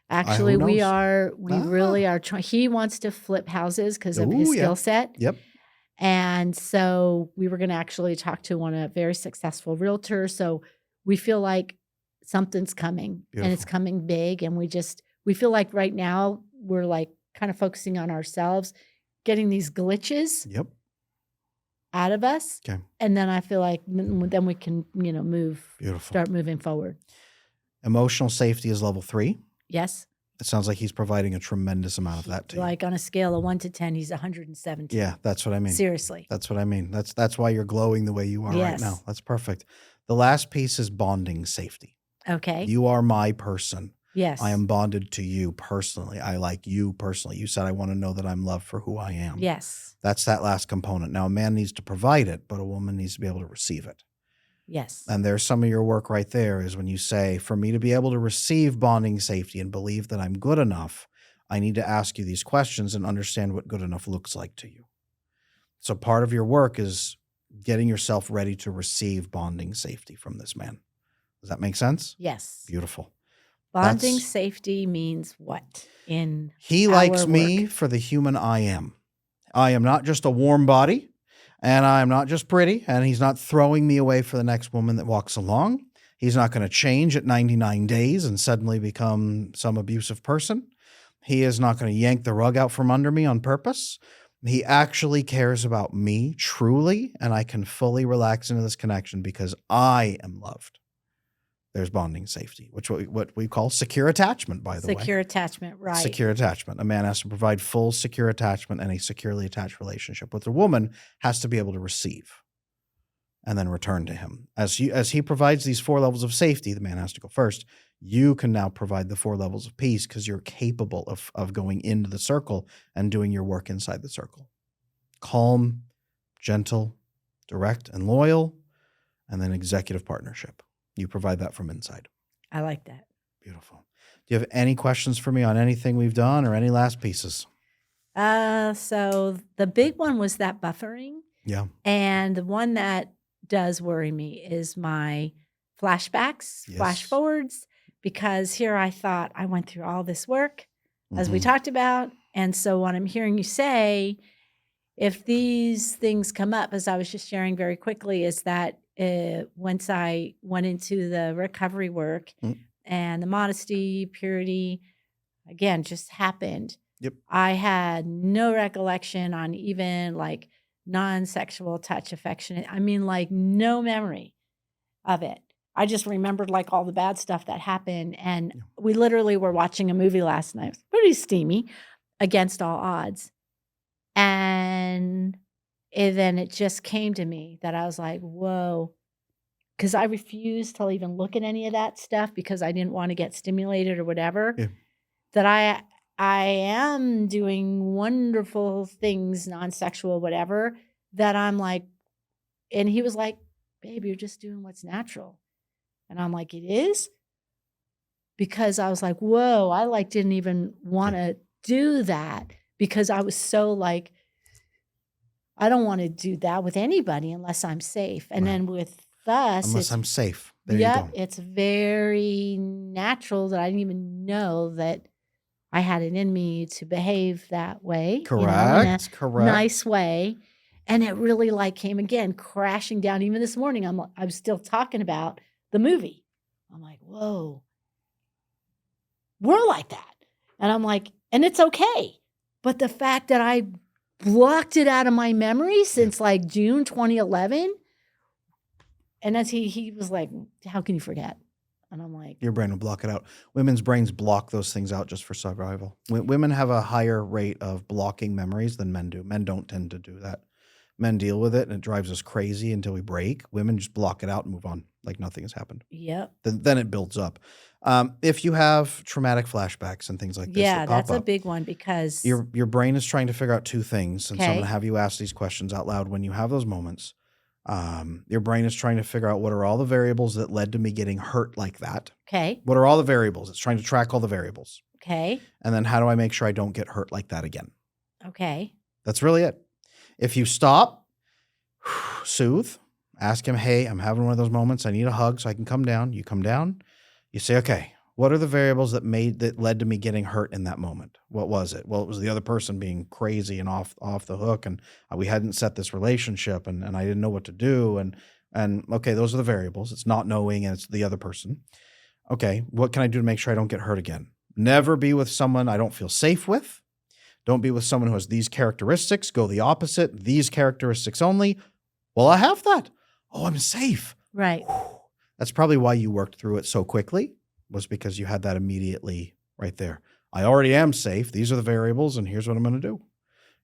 Actually, who we knows? really are trying. He wants to flip houses because of his skill set. Yep. And so we were going to actually talk to a very successful realtor. So we feel like something's coming. Beautiful. And it's coming big. And we feel like right now we're like kind of focusing on ourselves, getting these glitches Yep. out of us. Okay. And then I feel like then we can, move, Beautiful. start moving forward. Emotional safety is level 3. Yes. It sounds like he's providing a tremendous amount of that to you. Like on a scale of 1 to 10, he's 117. Yeah, that's what I mean. Seriously. That's what I mean. That's why you're glowing the way you are right now. That's perfect. The last piece is bonding safety. Okay. You are my person. Yes. I am bonded to you personally. I like you personally. You said I want to know that I'm loved for who I am. Yes. That's that last component. Now, a man needs to provide it, but a woman needs to be able to receive it. Yes. And there's some of your work right there is when you say, for me to be able to receive bonding safety and believe that I'm good enough, I need to ask you these questions and understand what good enough looks like to you. So part of your work is getting yourself ready to receive bonding safety from this man. Does that make sense? Yes. Beautiful. Bonding safety means what in He our likes me work? for the human I am. I am not just a warm body, and I'm not just pretty, and he's not throwing me away for the next woman that walks along. He's not going to change at 99 days and suddenly become some abusive person. He is not going to yank the rug out from under me on purpose. He actually cares about me truly, and I can fully relax into this connection because I am loved. There's bonding safety, which what we call secure attachment, by the way. Secure attachment, right. Secure attachment. A man has to provide full secure attachment and a securely attached relationship. With a woman has to be able to receive and then return to him. As he provides these 4 levels of safety, the man has to go first. You can now provide the 4 levels of peace because you're capable of going into the circle and doing your work inside the circle. Calm, gentle, direct, and loyal, and then executive partnership. You provide that from inside. I like that. Beautiful. Do you have any questions for me on anything we've done or any last pieces? So the big one was that buffering. Yeah. And the one that does worry me is my flashbacks, flash forwards, because here I thought I went through all this work as we talked about. And so what I'm hearing you say, if these things come up, as I was just sharing very quickly, is that once I went into the recovery work and the modesty, purity, again, just happened. Yep. I had no recollection on even like non-sexual touch, affection. I mean, like no memory of it. I just remembered like all the bad stuff that happened. And we literally were watching a movie last night. It was pretty steamy, Against All Odds. And then it just came to me that I was like, whoa, because I refused to even look at any of that stuff because I didn't want to get stimulated or whatever. Yeah. That I am doing wonderful things, non-sexual, whatever, that I'm like, and he was like, babe, you're just doing what's natural. And I'm like, it is? Because I was like, whoa, I like didn't even want to do that because I was so like, I don't want to do that with anybody unless I'm safe. And Right. then with us, Unless I'm safe. There you go. it's very natural that I didn't even know that I had it in me to behave that way, in a Correct. nice way. And it really like came again crashing down. Even this morning, I'm still talking about the movie. I'm like, whoa, we're like that. And I'm like, and it's okay. But the fact that I blocked it out of my memory since like June 2011. And as he was like, how can you forget? And I'm like, Your brain will block it out. Women's brains block those things out just for survival. Women have a higher rate of blocking memories than men do. Men don't tend to do that. Men deal with it and it drives us crazy until we break. Women just block it out and move on like nothing has happened. yep. Then it builds up. If you have traumatic flashbacks and things like this Yeah, that pop that's a up, big one because your brain is trying to figure out two things. And so I'm going Okay. to have you ask these questions out loud when you have those moments. Your brain is trying to figure out what are all the variables that led to me getting hurt like that. okay, What are all the variables? It's trying to track all the variables. okay, And then how do I make sure I don't get hurt like that again? okay, That's really it. If you stop, soothe, ask him, hey, I'm having one of those moments. I need a hug so I can come down. You come down. You say, okay, what are the variables that led to me getting hurt in that moment? What was it? Well, it was the other person being crazy and off the hook, and we hadn't set this relationship, and I didn't know what to do. And okay, those are the variables. It's not knowing, and it's the other person. Okay, what can I do to make sure I don't get hurt again? Never be with someone I don't feel safe with. Don't be with someone who has these characteristics. Go the opposite. These characteristics only. Well, I have that. Oh, I'm safe. right. That's probably why you worked through it so quickly, was because you had that immediately right there. I already am safe. These are the variables, and here's what I'm going to do.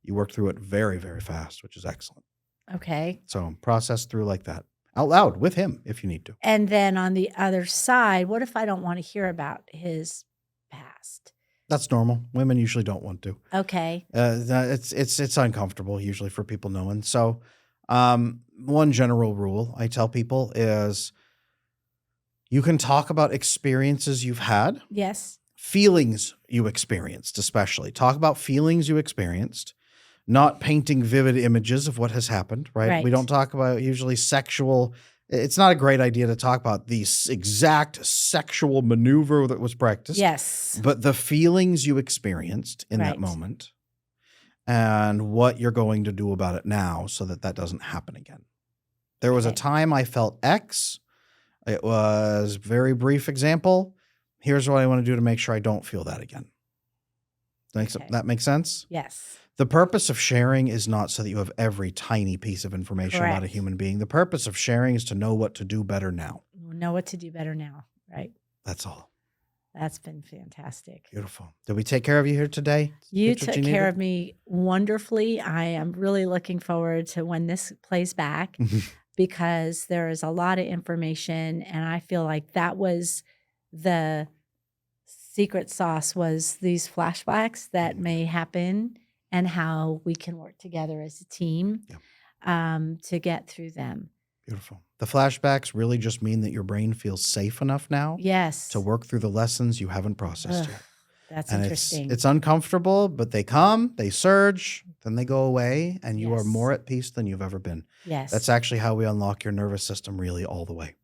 You worked through it very, very fast, which is excellent. Okay. So process through like that out loud with him if you need to. And then on the other side, what if I don't want to hear about his past? That's normal. Women usually don't want to. Okay. It's uncomfortable usually for people knowing. So one general rule I tell people is you can talk about experiences you've had, Yes. feelings you experienced especially. Talk about feelings you experienced, not painting vivid images of what has happened, right? We Right. don't talk about usually sexual. It's not a great idea to talk about the exact sexual maneuver that was practiced. Yes. But the feelings you experienced in that Right. moment and what you're going to do about it now so that doesn't happen again. There was a Okay. time I felt X. It was a very brief example. Here's what I want to do to make sure I don't feel that again. Okay. That makes sense? Yes. The purpose of sharing is not so that you have every tiny piece of information about a Correct. human being. The purpose of sharing is to know what to do better now. We'll know what to do better now. Right. That's all. That's been fantastic. Beautiful. Did we take care of you here today? You Get what took care needed? of me wonderfully. I am really looking forward to when this plays back because there is a lot of information, and I feel like that was the secret sauce, was these flashbacks that may happen and how we can work together as a team to get through them. Beautiful. The flashbacks really just mean that your brain feels safe enough now Yes. to work through the lessons you haven't processed Ugh, yet. that's And interesting. it's uncomfortable, but they come, they surge, then they go away, and you are Yes. more at peace than you've ever been. Yes. That's actually how we unlock your nervous system really all the way.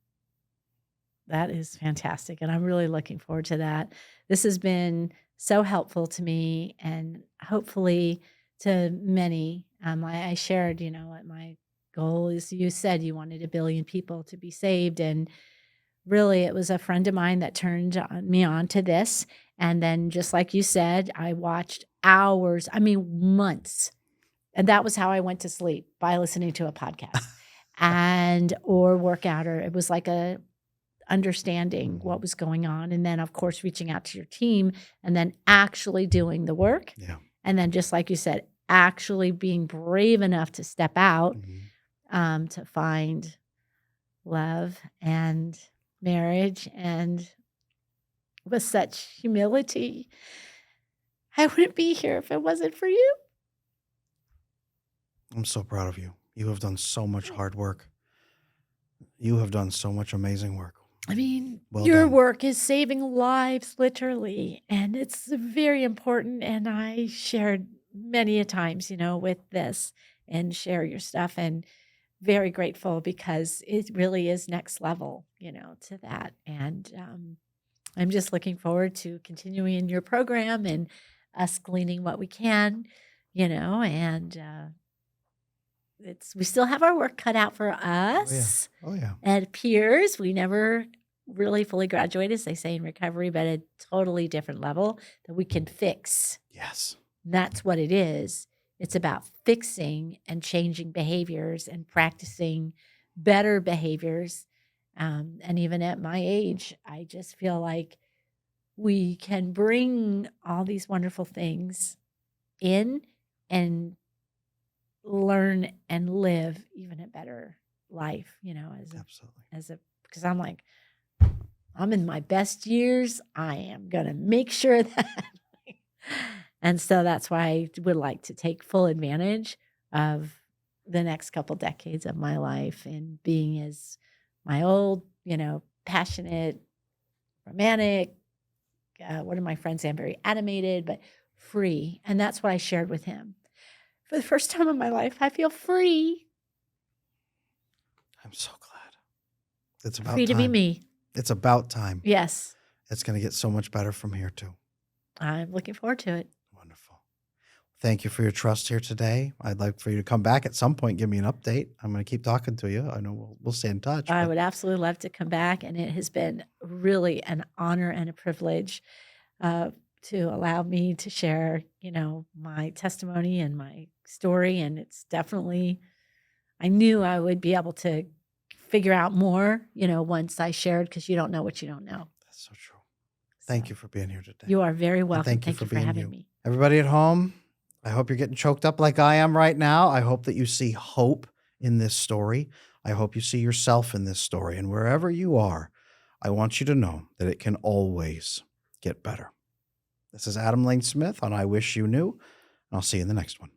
That is fantastic. And I'm really looking forward to that. This has been so helpful to me and hopefully to many. I shared, what my goal is. You said you wanted 1 billion people to be saved. And really, it was a friend of mine that turned me on to this. And then, just like you said, I watched hours, months. And that was how I went to sleep, by listening to a podcast or workout, or it was like a understanding what was going on. And then, of course, reaching out to your team and then actually doing the work. Yeah. And then, just like you said, actually being brave enough to step out to find love and marriage. And with such humility, I wouldn't be here if it wasn't for you. I'm so proud of you. You have done so much hard work. You have done so much amazing work. I mean, Well your done. work is saving lives, literally, and it's very important. And I shared many a times, with this and share your stuff, and very grateful because it really is next level, to that. And I'm just looking forward to continuing in your program and us gleaning what we can, and we still have our work cut out for Oh, yeah. us. Oh, yeah. It appears we never really fully graduate, as they say in recovery, but at a totally different level that we can fix. Yes. That's what it is. It's about fixing and changing behaviors and practicing better behaviors. And even at my age, I just feel like we can bring all these wonderful things in and learn and live even a better life, Absolutely. because I'm like, I'm in my best years. I am going to make sure that. And so that's why I would like to take full advantage of the next couple decades of my life and being as my old, passionate, romantic. One of my friends say I'm very animated, but free. And that's what I shared with him. For the first time in my life, I feel free. I'm so glad. It's about Free to be time. me. It's about time. Yes. It's going to get so much better from here, too. I'm looking forward to it. Wonderful. Thank you for your trust here today. I'd like for you to come back at some point, give me an update. I'm going to keep talking to you. I know we'll stay in touch. I but would absolutely love to come back, and it has been really an honor and a privilege to allow me to share, my testimony and my story. And it's definitely, I knew I would be able to figure out more, once I shared, because you don't know what you don't know. That's so true. Thank So, you for being here today. You are very And welcome. thank you Thank for you for being having you. me. Everybody at home, I hope you're getting choked up like I am right now. I hope that you see hope in this story. I hope you see yourself in this story. And wherever you are, I want you to know that it can always get better. This is Adam Lane Smith on I Wish You Knew, and I'll see you in the next one.